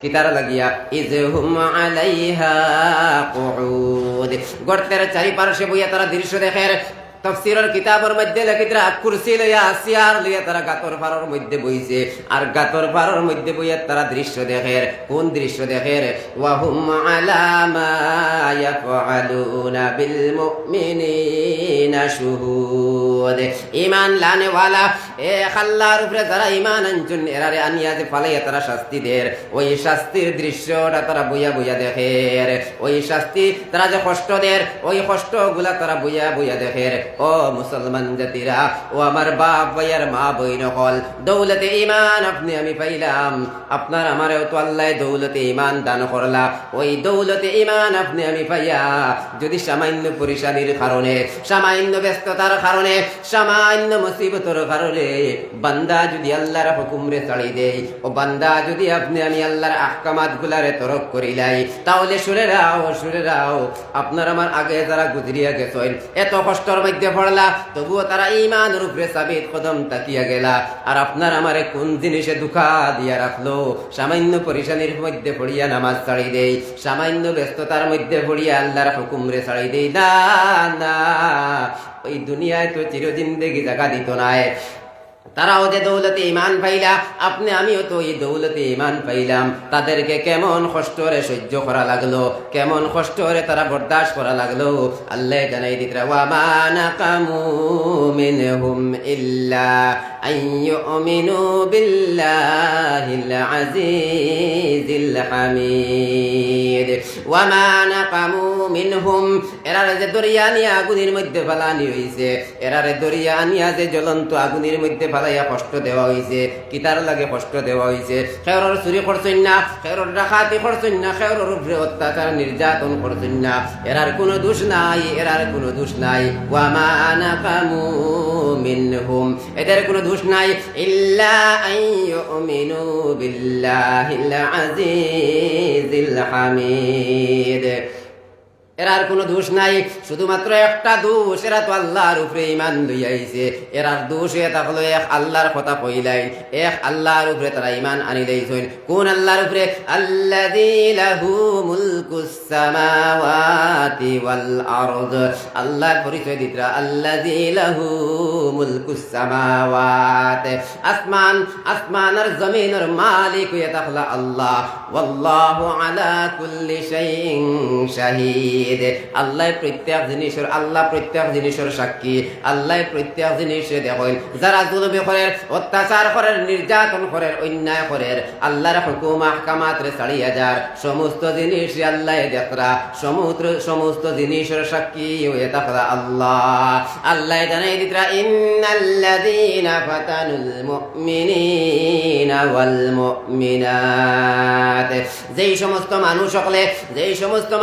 কিতার লাগিয়া ইজহুম আলাইহা কুউদ, গর্তের চারিপাশে বইয়া তারা দৃশ্য দেখে। তাফসীরের কিতাবের মধ্যে লেখিতরা কুরসি লইয়া চেয়ার লইয়া তারা গাতর পাড়ার মধ্যে বইছে, আর গাতর পাড়ার মধ্যে বইয়া তারা দৃশ্য দেখে। কোন দৃশ্য দেখে? ওয়া হুম আলা মা ইয়াফআলুনা বিল মুমিনিনা শুহুদ। ঈমান লানে ওয়ালা এক আল্লাহর উপরে যারা ঈমান আনছেন এরারে আনিয়া যে ফালাইয়া তারা শাস্তি দেয়, ওই শাস্তির দৃশ্যটা তারা বইয়া বইয়া দেখে। ওই শাস্তি তারা যে কষ্ট দেয়, ওই কষ্টগুলা তারা বইয়া বইয়া দেখে। ও মুসলমান জাতিরা, ও আমার বাপ ভাইয়ার মা বইন হল, দৌলতে ঈমান আপনি আমি পাইলাম। আপনার আমারও তো আল্লাহ দৌলতে ঈমান দান করলা। ওই দৌলতে ঈমান আপনি আমি পাইয়া যদি সামান্য পরিশানির কারণে, সামান্য ব্যস্ততার কারণে, সামান্য মুসিবতের কারণে বান্দা যদি আল্লাহর হুকুমরে ছাড়ি দেয়, ও বান্দা যদি আপনি আমি আল্লাহর আহকামাত গুলারে তরক করিলাই, তাহলে শুনে রাও আপনার আমার আগে যারা গুজরিয়া গেছেন এত কষ্টর মধ্যে পড়লা, তবুও তারা ঈমানের উপরে সাবিত কদম তাকিয়া গেলা। আর আপনার আমারে কোন জিনিসে দুঃখা দিয়া রাখলো? সামান্য পরিশানির মধ্যে পড়িয়া নামাজ ছাড়ি দেই, সামান্য ব্যস্ততার মধ্যে পড়িয়া আল্লাহর হুকুমরে ছাড়ি দেই। না, ওই দুনিয়ায় তো চিরজিন্দেগি জায়গা দিত নাই। তারাও যে দৌলতে ঈমান পাইলা, আপনি আমিও তো এই দৌলতে ঈমান পাইলাম। তাদেরকে কেমন কষ্টরে সহ্য করা লাগলো, কেমন কষ্টরে তারা বরদাস্ত করা লাগলো, আল্লাহ জানাই দিতরা। ওয়া মা নাকামু মিনহুম ইল্লা আইয়ুমিনু বিল্লাহিল আজিজিল হামিদ। ওয়া মা নাকামু মিনহুম, এরারে যে দরিয়া নিয়ে আগুনের মধ্যে ফালানি হইছে, এরারে দরিয়া নিয়ে যে জ্বলন্ত আগুনের মধ্যে ফালাইয়া কষ্ট দেওয়া হইছে। কিতার লাগে কষ্ট দেওয়া হইছে? খেরর চুরি করছেন না, খেরর ডাকাতি করছেন না, খেরর উপরে অত্যাচার নির্যাতন করছেন না, এরার কোনো দোষ নাই, এরার কোনো দোষ নাই। ওয়া মা নাকামু মিনহুম, এদের কোনো দোষ নাই। ইল্লা আইয়ুমিনু বিল্লাহিল আজিজিল হামিদ, এরার কোনো দোষ নাই, শুধুমাত্র একটা দোষ, এরা তো আল্লাহর উপরে ঈমান লইয়াইছে। এরার দোষ এটা হলো এক আল্লাহর কথা কইলাই, এক আল্লাহর উপরে তারা ঈমান আনি দেইছেন। কোন আল্লাহর উপরে? আল্লাযী লাহু মুলকুস সামাওয়াতি ওয়াল আরদ, আল্লাহর পরিচয় দিতরা আল্লাযী লাহু মুলকুস সামাওয়াত, আসমান আর জমিনের মালিক হইয়া থাকলা আল্লাহ। ওয়াল্লাহু আলা কুল্লি শাইইন শাহীদ, আল্লাহ প্রত্যেক জিনিসের, আল্লাহ প্রত্যেক জিনিসের সাক্ষী, আল্লাহ প্রত্যেক জিনিসে দেখেন। যারা জুলুম করে, অত্যাচার করে, নির্যাতন করে, অন্যায় করে, আল্লাহর হুকুম আহকামাত রে ছাড়িয়া যার সমস্ত জিনিস আল্লাহ দেখরা, সমস্ত জিনিসের সাক্ষী হয়ে থাকরা আল্লাহ। আল্লাহ জানাই দিতরা ইন্নাল্লাযীনা ফাতানুল মুমিনিনা ওয়াল মুমিনাত, যেই সমস্ত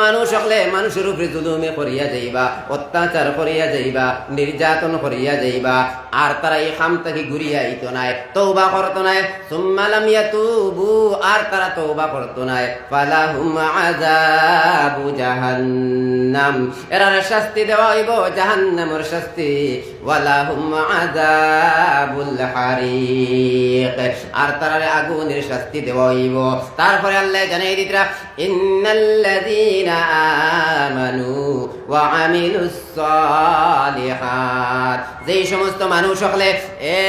মানুষ হকলে মানুষের উপরে জুলুমে করিয়া যাইবা, অত্যাচার করিয়া যাইবা, নির্যাতন করিয়া যাইবা, আর তারা এই খাম থেকে ঘুরিয়া আইতো নাই, তওবা করতো নাই, সুম্মা লাম ইয়াতুবু, আর তারা তওবা করতো নাই, ফালাহুম আযাবু জাহান্নাম, এরার শাস্তি দেওয়া হইব জাহান্নামের শাস্তি, ওয়ালাহুম আযাবুল হারিক, আর তারা আগুনের শাস্তি দেওয়া হইব। তারপরে আল্লাহ জানাই দিতরা ইন্নাল্লাযীনা আমানু ওয়া আমিলুস সালিহাত, যেই সমস্ত মানুষ হলে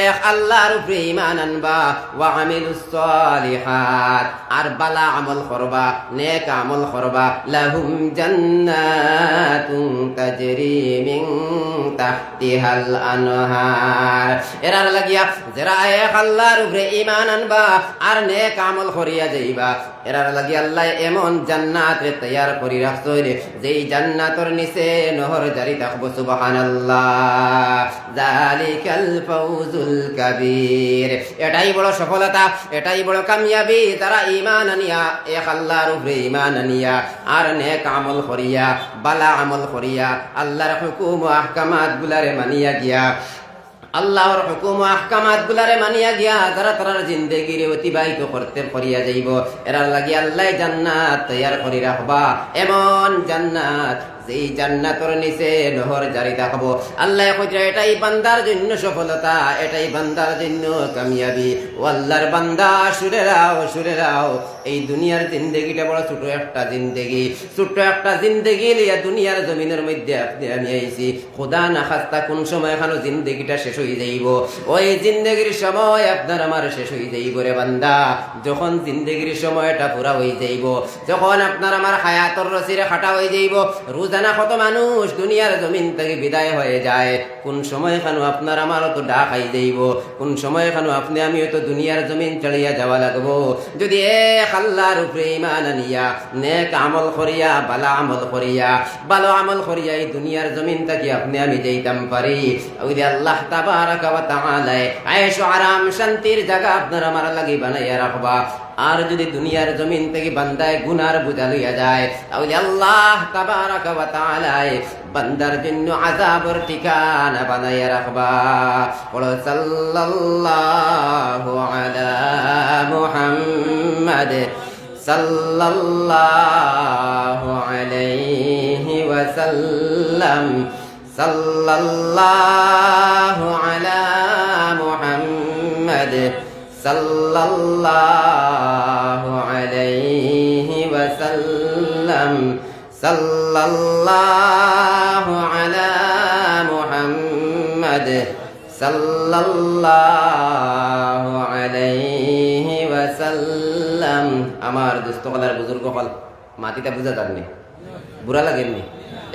এক আল্লাহর উপরে ঈমান আনবা, ওয়া আমিলুস সালিহাত, আর বালা আমল করবা, নেক আমল করবা, লাহুম জান্নাতুন তাজরি মিন তাহতিহাল আনহার, এরার লাগিয়া যারা এক আল্লাহর উপরে ঈমান আনবা আর নেক আমল করিয়া যাইবা, এরার লাগি আল্লাহ এমন জান্নাত রে তৈয়ার করি রাখছো, যেই জান্নাতের নিচে নহর জারি থাকবো। সুবহানাল্লাহ, যালিকাল ফাউজুল কাবীর, এটাই বড় সফলতা, এটাই বড় কামিয়াবি। তারা ঈমান আনিয়া, এক আল্লাহর উপরে ঈমান আনিয়া আর নেক আমল করিয়া, বালা আমল করিয়া, আল্লাহর হুকুম ও আহকামাত গুলারে মানিয়া গিয়া, আল্লাহর হুকুম ও আহকামাত গুলারে মানিয়া গিয়া যারা তারার জিন্দেগিরে অতিবাহিত করতে করিয়া যাইব, এরার লাগি আল্লাহ জান্নাত তৈয়ার করি রাখবা। এমন জান্নাত যেই জান্নাতের নিচে নহর জারি থাকবো। আল্লাহ কইরা এটাই বান্দার জন্য সফলতা, এটাই বান্দার জন্য কামিয়াবি। ও আল্লাহর বান্দা শুনে রাও, এই দুনিয়ার জিন্দেগিটা বড় ছোট একটা জিন্দেগি, ছোট্ট একটা জিন্দেগি লিয়া দুনিয়ার জমিনের মধ্যে আপনি আমি আইছি। খোদা না খাস্তা কোন সময় এখানে জিন্দেগিটা শেষ হয়ে যাইব, ওই জিন্দেগির সময় আপনার আমার শেষ হয়ে যাইব রে বান্দা। যখন জিন্দেগির সময়টা পুরা হয়ে যাইব, যখন আপনার আমার হায়াতর রসিরে খাটা হয়ে যাইব, রোজানা কত মানুষ দুনিয়ার জমিন থেকে বিদায় হয়ে যায়, কোন সময় এখানে আপনার আমার তো ডাক খাই যাইব, কোন সময় এখানে আপনি আমি তো দুনিয়ার জমিন চড়িয়া যাওয়া লাগবো। যদি এক আল্লাহর উপরে ঈমান আনিয়া নেক আমল করিয়া ভালো আমল করিয়া ভালো আমল করিয়া এই দুনিয়ার জমিন থেকে আপনি আমি যাইতাম পারি, ওই যে আল্লাহ তাবারাকা ওয়া তাআলা আয়েশ আরাম শান্তির জায়গা আপনার আমার লাগি বানাইয়া রাখবা। আর যদি দুনিয়ার জমিন থেকে বান্দায় গুনার বোঝা লইয়া যায়, তাহলে আল্লাহ তাবারাকা ওয়া তাআলা বান্দার জন্য আযাবের ঠিকানা বানাইয়া রাখবা। বলো সাল্লাল্লাহু আলা মুহাম্মাদ সাল্লাল্লাহু আলাইহি ওয়াসাল্লাম, সাল্লাল্লাহু আলা মুহাম্মাদ সাল্লাল্লাহু আলাইহি ওয়াসাল্লাম, সাল্লাল্লাহু আলা মুহাম্মাদ সাল্লাল্লাহু আলাইহি ওয়াসাল্লাম। আমার দোস্ত কলার বুজুর্গ হল মাটিটা বুঝা যাননি, বুড়া লাগেননি,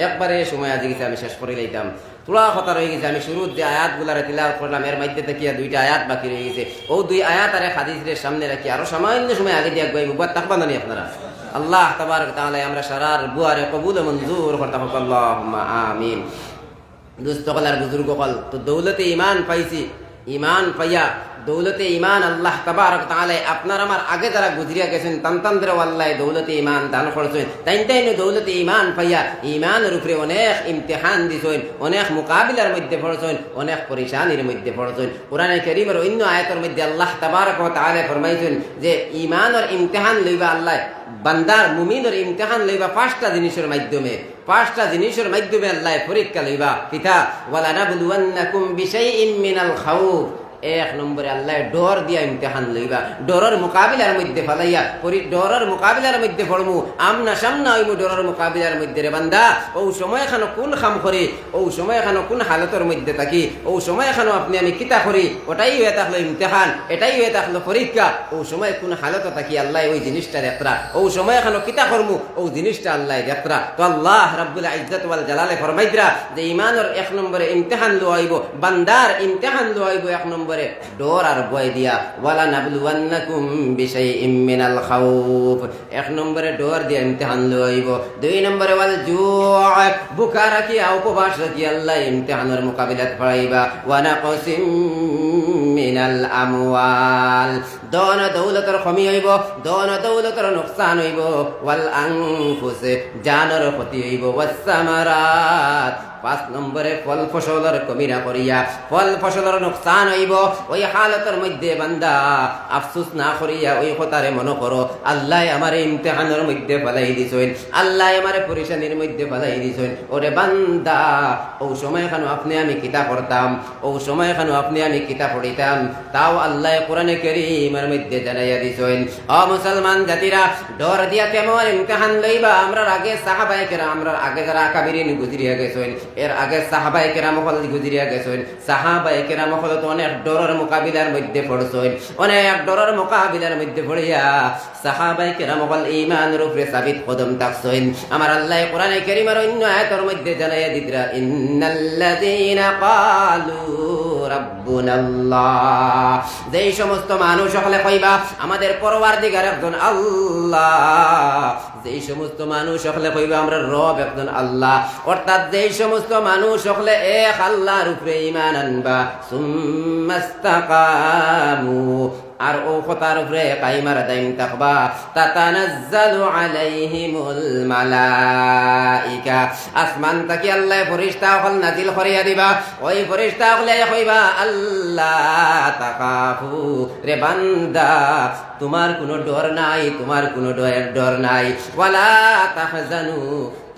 একবারে সময় আজ গেছে আমি শেষ করে লইতাম। তোলা কথা রয়ে গেছে, আমি শুরুর যে আয়াতগুলারে তিলাওয়াত করলাম এর মধ্যে থেকে দুইটা আয়াত বাকি রয়ে গেছে, ও দুই আয়াত আর এক হাদিসের সামনে রাখি আরো সামান্য সময় আগে দিয়ে আগুয়াই বুবার তাকবা জানি আপনারা। আল্লাহ তাবারক তাআলা আমরা সারার বুয়ারে কবুল মঞ্জুর করতে হোক, আল্লাহুম্মা আমিন। দুস্থ কলার বুজুর্গ কল তো দৌলতে ইমান পাইছি, ইমান পাইয়া দৌলতে ইমান আল্লাহ তাবারক তাআলা আপনার আমার আগে যারা গুজরিয়া গেছেন তান্তান্দ্র আল্লাহ দৌলতে ইমান দান করছেন, তাই দৌলতে ইমান পাইয়া ইমানের উপরে অনেক ইমতিহান দিছেন, অনেক মোকাবিলার মধ্যে পড়ছেন, অনেক পরিশানির মধ্যে পড়ছেন। কোরআনে কারীমের অন্য আয়াতের মধ্যে আল্লাহ তাবারক তাআলা ফরমাইছেন যে ইমানের ইমতিহান লইবা আল্লাহ বান্দার মুমিনের ইমতিহান লইবা পাঁচটা জিনিসের মাধ্যমে, পাঁচটা জিনিসের মাধ্যমে আল্লাহ পরীক্ষা লইবা। কিতা ওয়ালা নাবলুওয়ান্নাকুম বিশাইইম মিনাল খাউফ, এক নম্বরে আল্লাহ ডর দিয়া ইমতিহান লইবা, ডরের মোকাবিলার মধ্যে ফলাইয়া ডরের মোকাবিলার মধ্যে পড়মু, আমনা সামনা হইমু ডরের মোকাবিলার মধ্যে রে বান্দা। ও সময় এখানো কোন খাম করি, ও সময় এখানো কোন হালতের মধ্যে থাকি, ও সময় এখানো আপনি আমি কিতা করি, ওটাই হয়ে থাকলো ইমতিহান, এটাই হয়ে থাকলো পরীক্ষা। ও সময় কোন হালতে থাকি আল্লাহ ওই জিনিসটা দেখরা, ও সময় এখানো কিতা করমু ও জিনিসটা আল্লাহ দেখরা। তো আল্লাহ রাব্বুল ইজ্জত ওয়াল জালালে ফরমাইদরা যে ইমানের এক নম্বরে ইমতিহান লইব, বান্দার ইমতিহান লইব এক নম্বরে ডর আর ভয় দিয়া, ওয়ালা নাবলুওয়ান্নাকুম বিশাইইম মিনাল খাউফ, এক নম্বরে ডর দিয়া ইমতিহান লইব। দুই নম্বরে ওয়াল জুআ, ভুখা রাখিয়া উপবাস রাখিয়া আল্লাহ ইমতিহানের মোকাবিলাত পড়াইবা। ওয়া নাকসিম মিনাল আমওয়াল, দন দৌলতর কমি হইব, দন দৌলতর নোকসান হইব। ওয়াল আনফুস, জানের ক্ষতি হইব। ওয়াস সামারাত, পাঁচ নম্বরে ফল ফসলের কমি না করিয়া ফল ফসলের নোকসান হইব। ওই হালতের মধ্যে বান্দা আফসুস না করিয়া ওই কথারে মনে করো আল্লাহ আমার ইমতিহানের মধ্যে ফেলাই দিছেন, আল্লাহ আমার পরিশানির মধ্যে ফেলাই দিছেন। ওরে বান্দা ও সময় এখানে আপনি আমি কিতা করতাম, ও সময় এখানে আপনি আমি কিতা পড়িতাম, তাও আল্লাহ কোরআনে কারীমের মধ্যে জানাইয়া দিছেন। ও মুসলমান জাতিরা, ডর দিয়া কেমন ইমতিহান লইবা। আমরা আগে সাহাবায়ে কেরাম, আমরা আগে যারা আকাবিরিন গুজরিয়া গেছেন, এর আগে সাহাবায়ে কেরাম হল গুজরিয়া গেছেন, সাহাবায়ে কেরাম হল তো অনেক ডরের মোকাবিলার মধ্যে পড়ছেন, অনেক ডরের মোকাবিলার মধ্যে পড়িয়া সাহাবায়ে কেরাম হল ঈমানের উপরে সাবিত কদম থাকছেন। আমার আল্লাহ কোরআনে কারীমের অন্য আয়াতের মধ্যে জানাইয়া দিতরা ইন্নাল্লাযীনা ক্বালু রাব্বুনাল্লাহ, যেই সমস্ত মানুষ সকলে কইবা আমাদের পরওয়ারদিগার একজন আল্লাহ, যেই সমস্ত মানুষ সকলে কইবা আমরা রব একজন আল্লাহ, অর্থাৎ যেই সমস্ত মানুষ সকলে এক আল্লাহর উপরে ঈমান আনবা, সুম্মাস্তাকামু, আর ও কথার উপরে কাইমার দাইম থাকবা, তাতানাজ্জালু আলাইহিমুল মালাইকা, আসমান থেকে আল্লাহ ফেরেশতা সকল নাজিল করিয়া দিবা। ওই ফেরেশতা সকলে কইবা আল্লাহ তাকাফু, রে বান্দা তোমার কোনো ডর নাই, তোমার কোনো ডর নাই, ওয়ালা তাহজানু,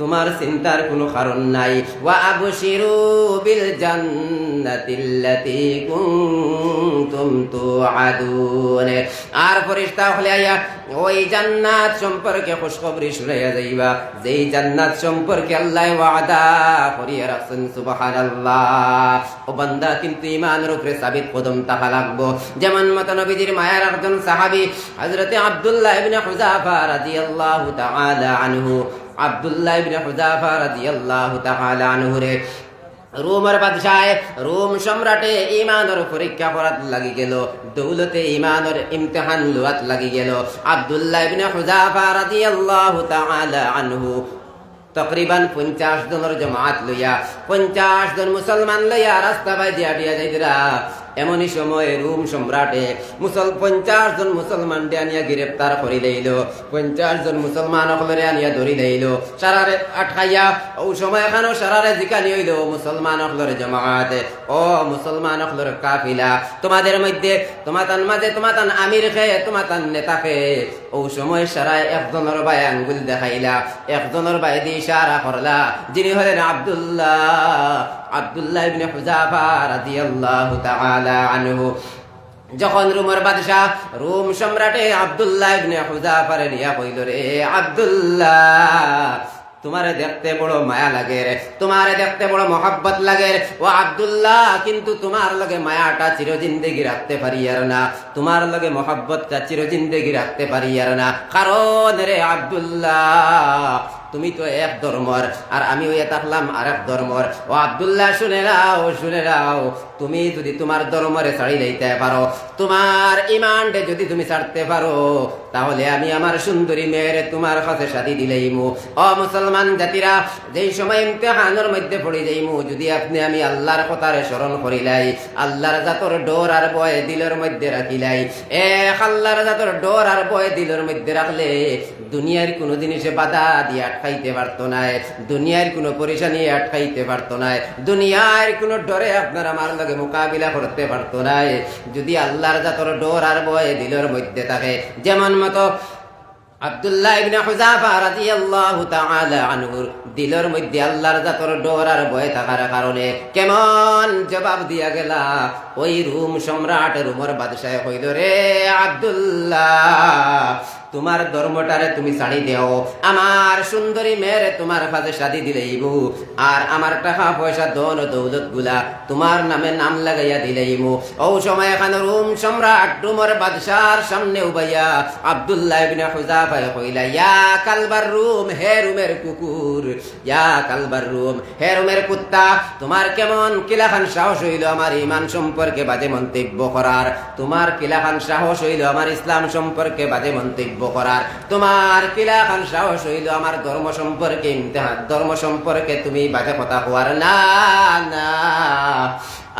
তোমার চিন্তার কোনো কারণ নাই। ওয়া আবশিরু বিল জান্নাতিল্লাতী কুনতুম তুআদুন। আর ফেরেশতা হলে আয়া ওই জান্নাত সম্পর্কে খুশখবরি শুনাইয়া যাইবা, যেই জান্নাত সম্পর্কে আল্লাহ ওয়াদা করিয়া রাখছেন। সুবহানাল্লাহ। ও বান্দা, কিন্তু ঈমানের উপরে সাবিত কদম থাকা লাগবো। যেমন মত নবীজির মায়ার একজন সাহাবী হযরতে আব্দুল্লাহ ইবনে হুযাফা রাদিয়াল্লাহু তাআলা আনহু, আব্দুল্লাহ ইবনে হুযাফা রাদিয়াল্লাহু তাআলা আনহু রে রোমের বাদশাহ, রোম সম্রাটে ঈমানের পরীক্ষা করাত লাগি গেল, দৌলতে ঈমানের ইমতিহান লওয়াত লাগি গেল। আব্দুল্লাহ ইবনে হুযাফা রাদিয়াল্লাহু তাআলা আনহু তকরিবান 50 জনের জামাত লইয়া, 50 জন মুসলমান লইয়া রাস্তা বাই দিয়া যাইতরা। এমনই সময় রোম সম্রাটে 50 জন মুসলমান আনিয়া গ্রেফতার করি লইল, 50 জন মুসলমান সকলরে আনিয়া ধরি লইল, সারারে আটকাইয়া। ও সময় এখানেও সারারে জিকানি হইল মুসলমান সকলরে জামাত, ও মুসলমান সকলরে কাফিলা, তোমাদের মধ্যে তোমাতান মাঝে তোমাতান আমির খে, তোমাতান নেতা খে। ও সময় সারায় একজনের বাই আঙ্গুল দেখাইলা, একজনের বাই দিয়ে ইশারা করলা, যিনি হলেন আব্দুল্লাহ ইবনে হুযাফা রাদিয়াল্লাহু তাআলা আনহু। যখন রোমের বাদশাহ, রোম সম্রাটে আব্দুল্লাহ ইবনে হুযাফারে নিয়া কইল, রে আব্দুল্লাহ, তোমারে দেখতে বড় মায়া লাগে রে, তোমারে দেখতে বড় মহব্বত লাগে রে। ও আব্দুল্লাহ, কিন্তু তোমার লগে মায়াটা চিরজিন্দেগি রাখতে পারি আর না, তোমার লগে মহব্বতটা চিরজিন্দেগি রাখতে পারি আর না। কারণ রে আব্দুল্লাহ, তুমি তো এক ধর্মর আর আমি হইয়া থাকলাম আর এক ধর্মর। ও আব্দুল্লাহ, শুনে রাও, শুনে রাও, তুমি যদি তোমার ধর্মরে ছাড়ি দিতে পারো, তোমার ইমানটা যদি তুমি ছাড়তে পারো, তাহলে আমি আমার সুন্দরী মেয়েরে তোমার কাছে শাদি দিলেইমু। ও মুসলমান জাতিরা, যেই সময় ইমতিহানের মধ্যে পড়ে যাইমু, যদি আপনি আমি আল্লাহর কথারে স্মরণ করিলাই, আল্লাহর জাতর ডর আর ভয় দিলের মধ্যে রাখিলাই, আল্লাহর জাতর ডর আর ভয় দিলের মধ্যে রাখলে দুনিয়ার কোনো জিনিসে বাধা দিয়ে আটকাইতে পারতো না, দুনিয়ার কোনো পরেশানি আটকাইতে পারতো না, দুনিয়ার কোনো ডরে আপনার আমার লগে মোকাবিলা করতে পারতো না, যদি আল্লাহর জাতর ডর আর ভয় দিলের মধ্যে থাকে। যেমন মতো আব্দুল্লাহ ইবনে হুযাফা রাদিয়াল্লাহু তাআলা আনহুর দিলের মধ্যে আল্লাহর জাতর ডর আর ভয় থাকার কারণে কেমন জবাব দিয়া গেলা ওই রোম সম্রাট, রোমের বাদশাহ কইল, রে আব্দুল্লাহ, তোমার ধর্মটারে তুমি ছাড়ি দেও, আমার সুন্দরী মেয়েরে তোমার কাছে শাদি দিলেইব, আর আমার টাকা পয়সা ধন দৌলত গুলা তোমার নামে নাম লাগাইয়া দিলেইব। ও সময় এখানে রোম সম্রাট, রোমের বাদশার সামনে উবাইয়া আব্দুল্লাহ ইবনে হুযাফা কইলা, ইয়া কালবার রুম, হে রুমের কুকুর, ইয়া কালবার রুম, হে রুমের কুত্তা, তোমার কেমন কিলাখান সাহস হইল আমার ঈমান সম্পর্কে বাজে মন্তব্য করার, তোমার কিলাখান সাহস হইল আমার ইসলাম সম্পর্কে বাজে মন্তব্য করার, তোমার কিলাখান সাহস হইল আমার ধর্ম সম্পর্কে, ধর্ম সম্পর্কে তুমি বাজে কথা হওয়ার। না না,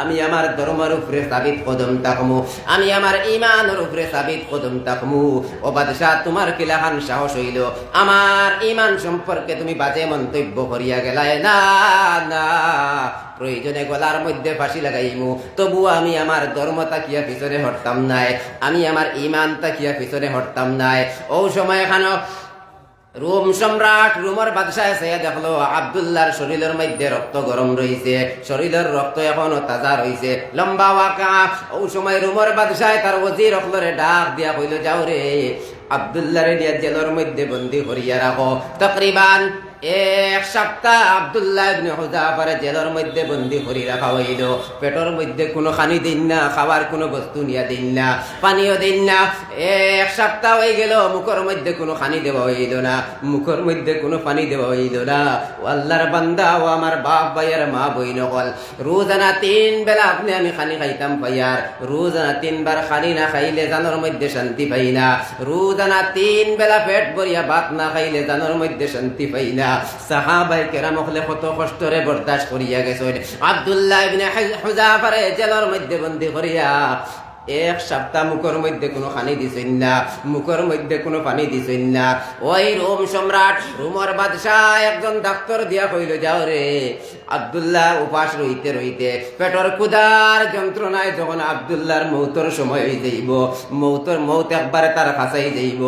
আমি আমার ধর্মের উপরে সাবিত কদম থাকমু, আমি আমার ঈমানের উপরে সাবিত কদম থাকমু। ও বাদশাহ, তোমার কিলাখান সাহস হইল আমার ঈমান সম্পর্কে তুমি বাজে মন্তব্য করিয়া গেলায়। না না, প্রয়োজনে গলার মধ্যে ফাঁসি লাগাইমু, তবু আমি আমার ধর্ম তাকিয়া পিছনে হটতাম নাই, আমি আমার ঈমান তাকিয়া পিছনে হটতাম নাই। ও সময় এখানে রোম সম্রাট, রোমের বাদশাহ এসে দেখলো আব্দুল্লাহর শরীরের মধ্যে রক্ত গরম রয়েছে, শরীরের রক্ত এখনো তাজা রয়েছে, লম্বা ওয়াকা। ও সময় রোমের বাদশাহ তার ওজির অকলরে ডাক দিয়া কইল, যাও রে আব্দুল্লাহরে দিয়া জেলের মধ্যে বন্দী করিয়া রাখো। তকরিবান 1 সপ্তাহ আব্দুল্লাহ ইবনে হুযাফারে জেলের মধ্যে বন্দী করি রাখা হইল। পেটের মধ্যে কোনো খানি দিন না, খাবার কোনো বস্তু নিয়া দিন না, পানিও দিন না। 1 সপ্তাহ হয়ে গেল, মুখের মধ্যে কোনো খানি দেওয়া হইল না, মুখের মধ্যে কোনো পানি দেওয়া হইল না। ও আল্লাহর বান্দা, ও আমার বাপ ভাইয়ের মা বইন কল, রোজানা 3 বেলা আপনি আমি খানি খাইতাম পাইয়ার, রোজানা 3 বার খানি না খাইলে জানোর মধ্যে শান্তি পাই না, রোজানা 3 বেলা পেট ভরিয়া ভাত না খাইলে জানোর মধ্যে শান্তি পাই না। সাহাবায়ে কেরাম হলে কত কষ্টরে বরদাস্ত করিয়া গেছেন। আব্দুল্লাহ ইবনে হুযাফারে জেলের মধ্যে বন্দী করিয়া 1 সপ্তাহ মুখের মধ্যে কোনো পানি দিছেন না, মুখের মধ্যে কোনো পানি দিছেন না। ওই রোম সম্রাট, রোমের বাদশাহ একজন ডাক্তার দিয়া কইল, যাও রে আব্দুল্লাহ উপাস রইতে রইতে পেটর ক্ষুধার যন্ত্রণায় যখন আব্দুল্লাহর মৌতর সময় হয়ে যাইব, মৌত একবারে তার কাছেই যাইব,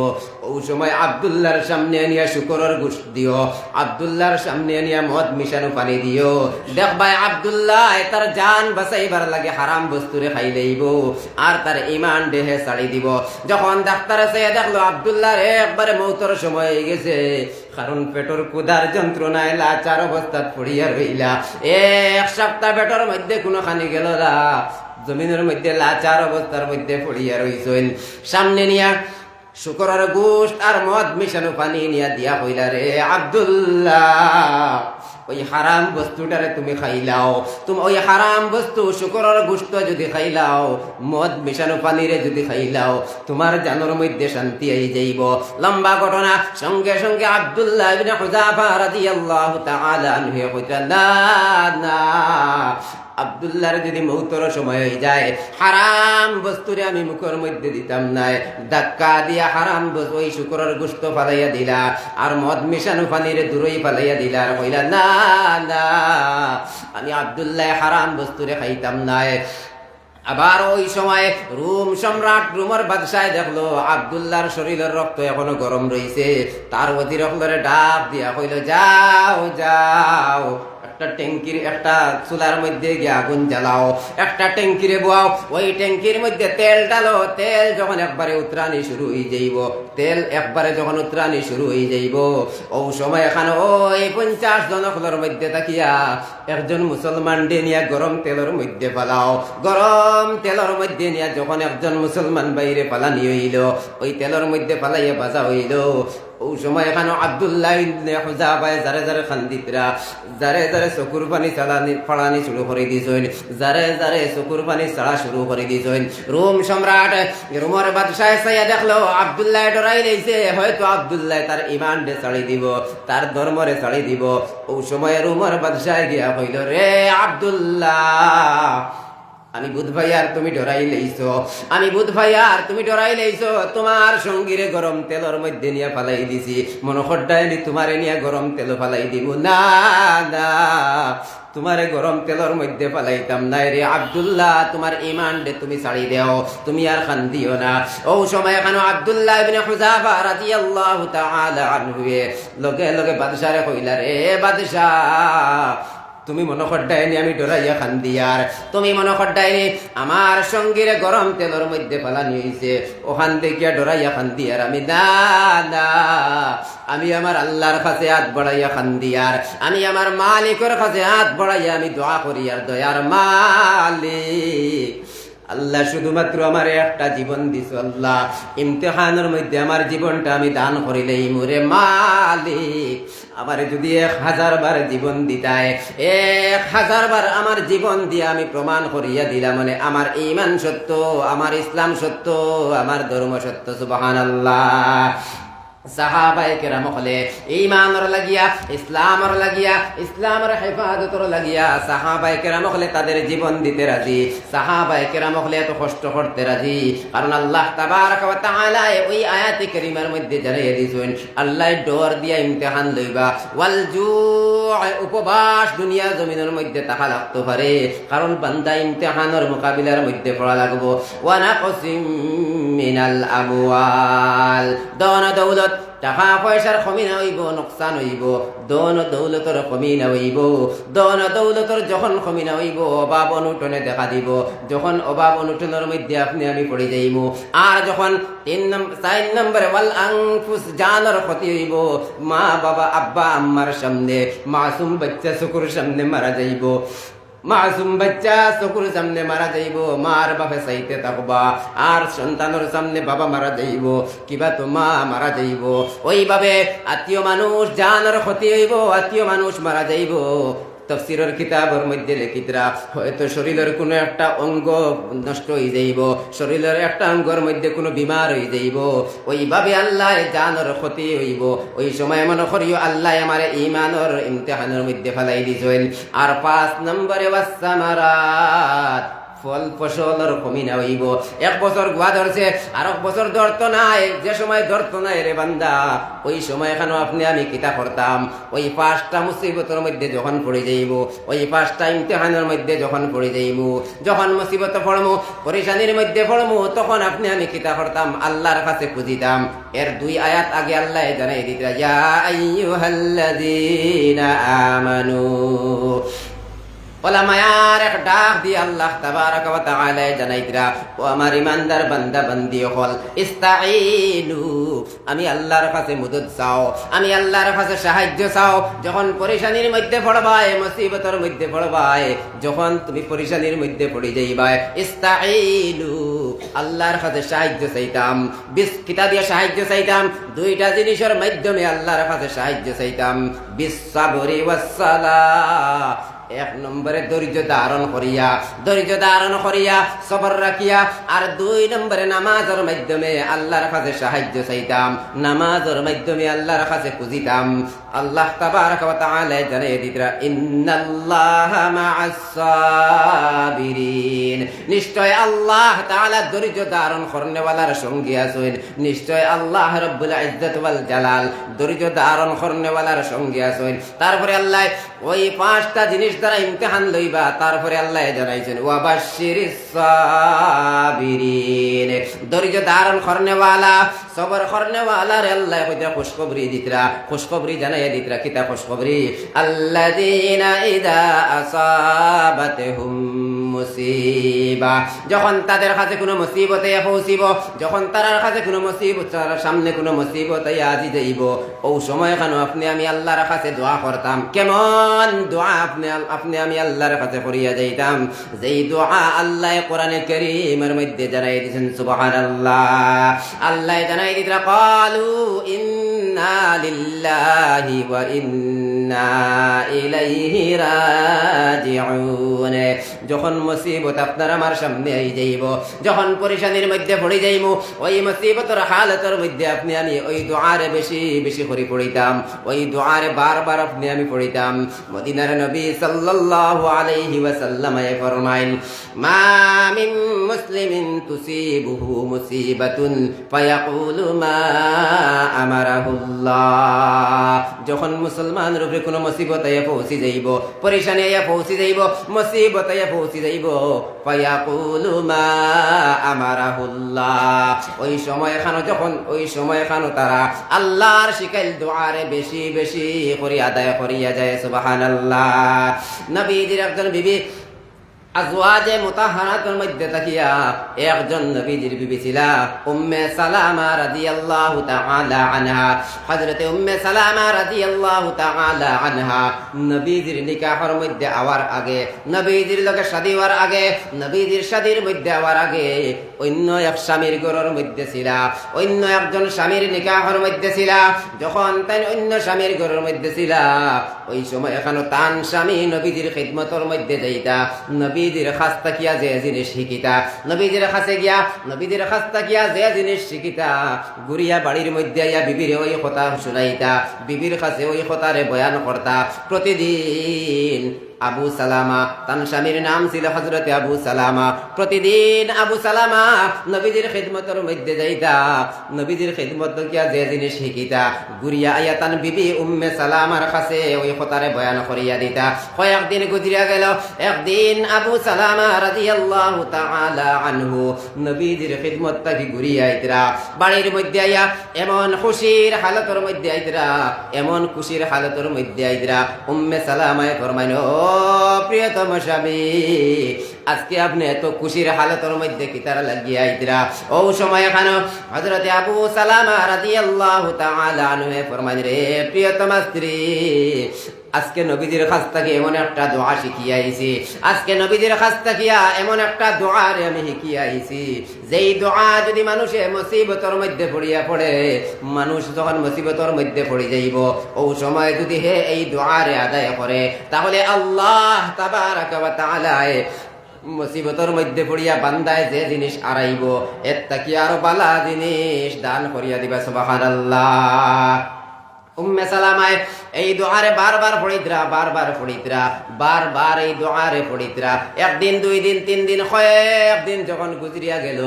ওই সময় আব্দুল্লাহর সামনে নিয়ে শুকরের গোশত দিও, আব্দুল্লাহর সামনে নিয়ে মদ মিশানো পানি দিও। দেখবাই আব্দুল্লাহ তার জান বাঁচাইবার লাগে হারাম বস্তুরে খাই লইব আর তার ইমান দেহে ছাড়ি দিব। যখন ডাক্তার এসে দেখলো আব্দুল্লাহর একবারে মৌতর সময় হয়ে গেছে, কারণ পেটর ক্ষুধার যন্ত্রণায় লাচার অবস্থাত পড়িয়া রইলা, 1 সপ্তাহ পেটর মধ্যে কোনো খানি গেল না, জমিনের মধ্যে লাচার অবস্থার মধ্যে পড়িয়া রইছেন। সামনে নিয়া শুকরের গোশত আর মদ মিশানো পানি নিয়া দিয়া কইলা, রে আব্দুল্লাহ ওই হারাম বস্তুটারে তুমি খাইলাও, তুমি ওই হারাম বস্তু শুকরের গোশত যদি খাইলাও, মদ মিশানো পানিরে যদি খাইলাও, তোমার জানোর মধ্যে শান্তি আই যাইব। লম্বা ঘটনা। সঙ্গে সঙ্গে আব্দুল্লাহ ইবনে হুযাফা রাদিয়াল্লাহু তাআলা আনহু কইতা, না না, আব্দুল্লাহর যদি মৌতর সময় হয়ে যায় হারাম বস্তুরে আমি মুখের মধ্যে দিতাম নাই, ধাক্কা দিয়া হারাম ওই শুকরের গোশত ফালাইয়া দিলা আর মদ মিশানো পানিরে দূরই ফালাইয়া দিলা আর কইলা, না না, আমি আব্দুল্লাহ হারাম বস্তুরে খাইতাম নাই। আবার ওই সময় রোম সম্রাট রোমের বাদশাহ দেখলো আব্দুল্লাহর শরীরের রক্ত এখনো গরম রয়েছে, তার অতিরক্তরে ডাক দিয়া কইল, যাও যাও একটা ট্যাঙ্কির একটা চুলার মধ্যে গিয়ে আগুন জ্বালাও, একটা ট্যাঙ্কিরে বোয়াও, ওই ট্যাঙ্কির মধ্যে তেল ডালো, তেল যখন একবারে উতরানি শুরু হয়ে যাইব, তেল একবারে যখন উতরানি শুরু হয়ে যাইব, ও সময় এখানে ওই 50 জনকলের মধ্যে তাকিয়া একজন মুসলমান নিয়ে গরম তেলের মধ্যে পালাও, গরম তেলের মধ্যে নিয়ে যখন একজন মুসলমান বাইরে পালানি হইল, ওই তেলের মধ্যে পালাইয়া বাজা হইল, ওই সময় এখানে আব্দুল্লাহ ইবনে হুযাফা যারে যারে খান্দিতরা, যারে যারে চকুর পানি ফাড়ানি শুরু করে দিয়েছেন, যারে যারে চকুর পানি ছাড়া শুরু করে দিয়েছেন। রোম সম্রাট রোমের বাদশাহ সাইয়া দেখলো আব্দুল্লাহ ডরাই লইছে, হয়তো আব্দুল্লাহ তার ইমান রে ছাড়ি দিব, তার ধর্মরে ছাড়ি দিব। ওই সময় রোমের বাদশাহ গিয়া কইল, রে আব্দুল্লাহ, আমি বুধ ভাই আর তুমি ডরাই লইছো, আমি বুধ ভাই আর তুমি ডরাই লইছো, তোমার সঙ্গীরে গরম তেলের মধ্যে নিয়ে ফালাই দিছি, মনে খড্ডাইনি তোমারে নিয়ে গরম তেল ফালাই দিব, না না, তোমারে গরম তেলের মধ্যে ফালাইতাম নাই রে আব্দুল্লাহ, তোমার ইমান রে তুমি ছাড়ি দেও, তুমি আর খান্দিও না। ও সময় এখানে আব্দুল্লাহ ইবনে হুযাফা রাদিয়াল্লাহু তাআলা আনহু লগে লগে বাদশারে কইলা, রে বাদশাহ, তুমি মনে খড্ডাইনি আমি ডরাইয়া খান্দি, আর তুমি মনে খড্ডাইনি আমার সঙ্গীরে গরম তেলের মধ্যে ফালানি হইছে, ওখান থেকে ডরাইয়া খান্দি, আর আমি না না, আমি আমার আল্লাহর কাছে হাত বাড়াইয়া খান্দি, আর আমি আমার মালিকের কাছে হাত বাড়াইয়া আমি দোয়া করি, আর দয়ার মালিক আল্লাহ শুধুমাত্র আমার একটা জীবন দিছো, আল্লাহ ইমতিহানের মধ্যে আমার জীবনটা আমি দান করিলেই মোরে মালিক, আমারে যদি 1000 বার জীবন দিতায়, 1000 বার আমার জীবন দিয়ে আমি প্রমাণ করিয়া দিলাম, মানে আমার ঈমান সত্য, আমার ইসলাম সত্য, আমার ধর্ম সত্য। সুবহানাল্লাহ। সাহাবায়ে কেরাম হলে ঈমানের লাগিয়া, ইসলামের লাগিয়া, ইসলামের হেফাজতের লাগিয়া সাহাবায়ে কেরাম হলে তাদের জীবন দিতে রাজি, সাহাবায়ে কেরাম হলে এত কষ্ট করতে রাজি, কারণ আল্লাহ তাবারক ওয়া তাআলা ওই আয়াতে কারীমার মধ্যে জানিয়ে দিয়েছেন আল্লাহ ডর দিয়া ইমতিহান লইবা, ওয়াল জু' উপবাস দুনিয়া জমিনের মধ্যে থাকা লাগতে পারে, কারণ বান্দা ইমতিহানের মোকাবিলার মধ্যে পড়া লাগবো। ওয়া নাকসিম মিনাল আমওয়াল, দন দৌলত, টাকা পয়সার কমি না হইব, নোকসান হইব, দন দৌলতর কমি না হইব, দন দৌলতর যখন কমি না হইব অভাব অনুটনে দেখা দিব, যখন অভাব অনুটনের মধ্যে আপনি আমি পড়ে যাইব, আর যখন 4 নম্বরে ওয়াল আনফুস, জানের ক্ষতি হইব, মা বাবা আব্বা আম্মার সামনে, মাসুম বাচ্চা চকুর সামনে মারা যাইব, মাসুম বাচ্চা চকুর সামনে মারা যাইব, মার বাপে চাইতে থাকবা, আর সন্তানের সামনে বাবা মারা যাইব, কিবা তো মা মারা যাইব, ওইভাবে আত্মীয় মানুষ জানের ক্ষতি হইব, আত্মীয় মানুষ মারা যাইব। তাফসীরের কিতাবের মধ্যে লিখিতরা হয়তো শরীরের কোনো একটা অঙ্গ নষ্ট হয়ে যাইব, শরীরের একটা অঙ্গের মধ্যে কোনো বিমার হয়ে যাইব, ওইভাবে আল্লাহ জানের ক্ষতি হইব, ওই সময় মনে করিও আল্লাহ আমার ঈমানের ইমতিহানের মধ্যে ফেলাই দিয়েছেন। আর 5 নম্বরে ওয়াসসামারাত, ফল ফসলের কমি না হইব। এক বছর গুয়া ধরছে, আর এক বছর ধরতো নাই। যে সময় ধরতো নাই রে বান্দা, ওই সময় এখানে আপনি আমি কিতা করতাম? ওই 5টা মুসিবতের মধ্যে যখন পড়ে যাইব, ওই 5টা ইমতিহানের মধ্যে যখন পড়ে যাইব, যখন মুসিবত পড়মু, পরেশানির মধ্যে পড়মু, তখন আপনি আমি কিতা করতাম? আল্লাহর কাছে খুঁজিতাম। এর 2 আয়াত আগে আল্লাহ জানাই দিতে, ইয়া আইয়ুহাল্লাযীনা আমানু, ওলা মায়ার এক ডাক দিয়ে আল্লাহ তাবারাক ওয়া তাআলা জানাইতরা, ও আমার ইমানদার বান্দা বান্দি হল, ইস্তাঈনু, আমি আল্লাহর কাছে মদদ চাও, আমি আল্লাহর কাছে সাহায্য চাও। যখন পরেশানির মধ্যে পড়বাই, মুসিবতের মধ্যে পড়বাই, যখন তুমি পরেশানির মধ্যে পড়ে যাইবাই, ইস্তাঈনু, আল্লাহর কাছে সাহায্য চাইতাম। কিতা দিয়ে সাহায্য চাইতাম? 2টা জিনিসের মাধ্যমে আল্লাহর কাছে সাহায্য চাইতাম। বিসসাবরি ওয়াস সালাহ, 1 নম্বরে ধৈর্য ধারণ করিয়া সবর রাখিয়া, আর 2 নম্বরে নামাজের মাধ্যমে আল্লাহর কাছে সাহায্য চাইতাম, নামাজের মাধ্যমে আল্লাহর কাছে খুঁজিতাম। আল্লাহ তাবারাক ওয়া তাআলা জানিয়ে দিতরা, ইন্নাল্লাহা মা'আস সাবিরিন, নিশ্চয় আল্লাহ তাআলা ধৈর্য ধারণ করনেওয়ালার সঙ্গে আছেন। নিশ্চয় আল্লাহ রব্বুল ইজ্জত ওয়াল জালাল ধৈর্য ধারণ করনেওয়ালার সঙ্গে আছেন। তারপরে আল্লাহ ওই 5টা জিনিস দ্বারা ইমতিহান লইবা। তারপরে আল্লাহ জানাইছেন, ওয়াবাশশিরিস সাবিরিন, ধৈর্য ধারণ করনেওয়ালা, সবর করনেওয়ালার আল্লাহ কইতা খুশখবরি দিতরা, খুশখবরি জানাইয়া দিতরা। কিতা খুশখবরি? আল্লাযীনা ইযা আসাবাতহুম মুসিবা, যখন তাদের কাছে কোনো মুসিবত পৌঁছিব, যখন তার কাছে কোনো মুসিবত, তার সামনে কোনো মুসিবত আজি যাইব, ও সময় কেন আপনি আমি আল্লাহর কাছে দোয়া করতাম। কেমন দোয়া আপনি আমি আল্লাহর কাছে করিয়া যাইতাম? যেই দোয়া আল্লাহ কোরআনে কারীমের মধ্যে জানাই দিয়েছেন। সুবহানাল্লাহ, আল্লাহ জানাই দিতরা, ক্বালু ইন্না লিল্লাহি ওয়া ইন্না ইলাইহি রাজিউন, যখন মুসিবত আপনার আমার সামনে আই যাইব, যখন পরেশানির মধ্যে পড়ে যাইব, ওই মুসিবতের হালতের মধ্যে আপনি আমি ওই দোয়ারে বেশি বেশি করে পড়িতাম, ওই দোয়ারে বারবার আপনি আমি পড়িতাম। মদিনার নবী সাল্লাল্লাহু আলাইহি ওয়াসাল্লাম ফরমাইন, মা মিন মুসলিমিন তুসিবুহু মুসিবাতুন ফায়াকুলু মা আমারাহুল্লাহ, যখন মুসলমানের উপরে কোনো মুসিবত আইয়া পৌঁছে যাইব, পরেশানি আইয়া পৌঁছে যাইব, মুসিবত আইয়া পৌঁছে যাইব, ফায়াকুলু মা আমারাহুল্লাহ, ওই সময় খানো তারা আল্লাহর শিখাইল দোয়ারে বেশি বেশি করে আদায় করিয়া যায়। সুবহানাল্লাহ। নবীজির একজন বিবি আজওয়াজে মুতাহহারাতের মধ্যে তাকিয়া একজন নবীজির বিবি ছিল উম্মে সালামা রাদিয়াল্লাহু তাআলা আনহা। হযরতে উম্মে সালামা রাদিয়াল্লাহু তাআলা আনহা নবীজির নিকাহের মধ্যে আওয়ার আগে, নবীজির লগে শাদী হওয়ার আগে, নবীজির শাদীর মধ্যে আওয়ার আগে অন্য এক স্বামীর ঘরের মধ্যে ছিল, অন্য একজন স্বামীর নিকাহের মধ্যে ছিল। যখন তাই অন্য স্বামীর ঘরের মধ্যে ছিল, ওই সময় এখনো তান স্বামী নবীজির খিদমতের মধ্যে যাইতা, নবীজির কাছ থাকিয়া যে জিনিস শিখিতা, নবীজির কাছে গিয়া নবীজির কাছ থাকিয়া যে জিনিস শিখিতা, গুড়িয়া বাড়ির মধ্যে আইয়া বিবির ওই কথা শুনাইতা, বিবির কাছে ওই কথারে বয়ান করতা। প্রতিদিন আবু সালামা, তার স্বামীর নাম ছিল হযরতে আবু সালামা, প্রতিদিন আবু সালামা নবীজির খিদমতের মধ্যে যাইতা, নবীজির খিদমত কিয়া যে জিনিস শিখিতা, গুড়িয়া আইয়া তান বিবি উম্মে সালামার কাছে ওই কথারে বয়ান করিয়া দিতা। কয়েকদিন গুজরিয়া গেল, একদিন আবু সালামা রাদিয়াল্লাহু তাআলা আনহু নবীজির খিদমত থাকি ঘুরিয়া আইতরা, বাড়ির মধ্যে আইয়া এমন খুশির হালতের মধ্যে আইতরা, এমন খুশির হালতের মধ্যে আইতরা। উম্মে সালামায় ফরমাইল, প্রিয়তম স্বামী, আজকে আপনি এত খুশির হালতের মধ্যে কি তারা লাগিয়ে আইতরা? ও সময় এখানে হযরতে আবু সালামা রাদিয়াল্লাহু তাআলা আনহু ফরমাইল, রে প্রিয়তম স্ত্রী, আজকে নবীজির কাছ থেকে এমন একটা দোয়া শিখিয়ে আইছি, আজকে নবীজির কাছ থেকে এমন একটা দোয়া রে আমি শিখিয়ে আইছি, যেই দোয়া যদি মানুষে মুসিবতের মধ্যে পড়িয়া পড়ে, মানুষ যখন মুসিবতের মধ্যে পড়ে যাইব, ও সময় যদি হে এই দোয়া রে আদায় করে, তাহলে আল্লাহ তাবারাক ওয়া তাআলা মুসিবতের মধ্যে পড়িয়া বান্দায় যে জিনিস আড়াইব, এর তাকি আরো বালা জিনিস দান করিয়া দিবা। সুবহানাল্লাহ। উম্মে সালামায় এই দোয়ারে বারবার পড়িতরা বারবার এই দোয়ারে পড়িতরা। একদিন, 2 দিন, 3 দিন, কয়েকদিন যখন গুজরিয়া গেল,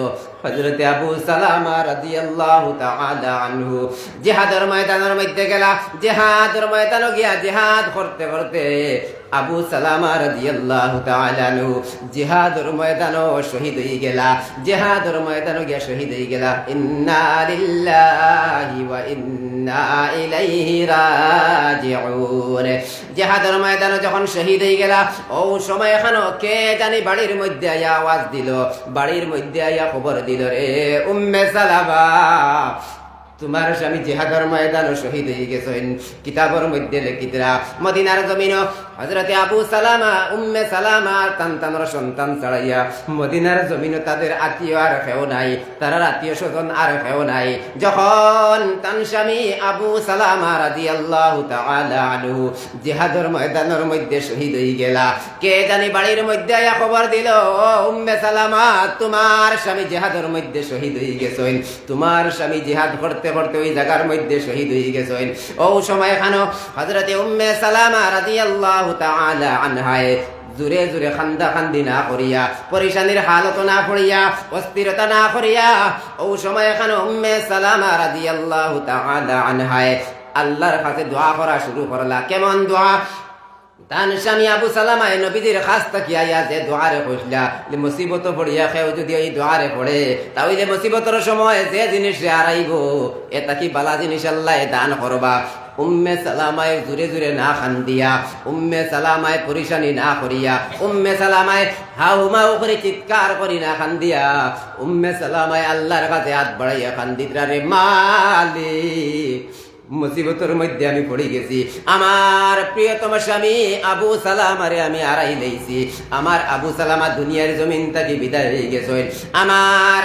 হযরতে আবু সালামা রাদিয়াল্লাহু তাআলা আনহু জিহাদের ময়দানের মধ্যে গেলা। জিহাদের ময়দানে গিয়া জিহাদ করতে করতে আবু সালামা রাদিয়াল্লাহু তাআলা আনহু জিহাদের ময়দানও শহীদ হয়ে গেলা। জিহাদের ময়দানে গিয়া শহীদ হয়ে গেলা। ইন্না লিল্লাহি ওয়া ইন্না ইলাইহি রাজিউন। জিহাদের ময়দানে যখন শহীদ হয়ে গেলা, ও সময় এখানে কে জানি বাড়ির মধ্যে আয়া আওয়াজ দিল, বাড়ির মধ্যে আয়া খবর দিল, রে উম্মে সালামা, তোমার স্বামী জিহাদের ময়দানে শহীদ হয়ে গেছেন। কিতাবের মধ্যে লিখিতরা মদিনার জমিন হযরতে আবু সালামা উম্মে সালামা তানতানোর সন্তান ছাড়াইয়া মদিনার জমিন তাদের আত্মীয় আর কেউ নাই, তার আত্মীয় স্বজন আর কেউ নাই। যখন তান স্বামী আবু সালামা রাদিয়াল্লাহু তাআলা আনহু জিহাদের ময়দানের মধ্যে শহীদ হয়ে গেলা, কে জানি বাড়ির মধ্যে আয়া খবর দিল, ও উম্মে সালামা, তোমার স্বামী জিহাদের মধ্যে শহীদ হয়ে গেছেন। তোমার স্বামী জিহাদ করতে করতে ওই জায়গার মধ্যে শহীদ হয়ে গেছেন। ও সময় খানো হযরতে উম্মে সালামা রাদিয়াল্লাহু তাআলা আনহায় জোরে জোরে খান্দা খান্দি না করিয়া, পরেশানির হালত না পড়িয়া, অস্থিরতা না করিয়া, ও সময় খানো উম্মে সালামা রাদিয়াল্লাহু তাআলা আনহায় আল্লাহর কাছে দোয়া করা শুরু করলা। কেমন দোয়া? তান স্বামী আবু সালামায় নবীজির খাস তাকিয়া যে দোয়ারে কইলা, মুসিবত পড়িয়া কেউ যদি এই দোয়ারে পড়ে, তাহলে মুসিবতের সময় যে জিনিস হারাইব, এটা কি বালা জিনিস আল্লাহ দান করবা। উম্মে সালামায় জুরে জুরে না খান্দিয়া, উম্মে সালামায় পরিশানি না করিয়া, উম্মে সালামায় হাউমাউ করে চিৎকার করি না খান্দিয়া, উম্মে সালামায় আল্লাহর কাছে হাত বাড়াইয়া খান্দিতরা, রে মালিক, মুসিবতের মধ্যে আমি পড়ে গেছি, আমার প্রিয়তম স্বামী আবু সালামারে আমি হারাই লইছি, আমার আবু সালামা দুনিয়ার জমিন থেকে বিদায় হয়ে গেছেন, আমার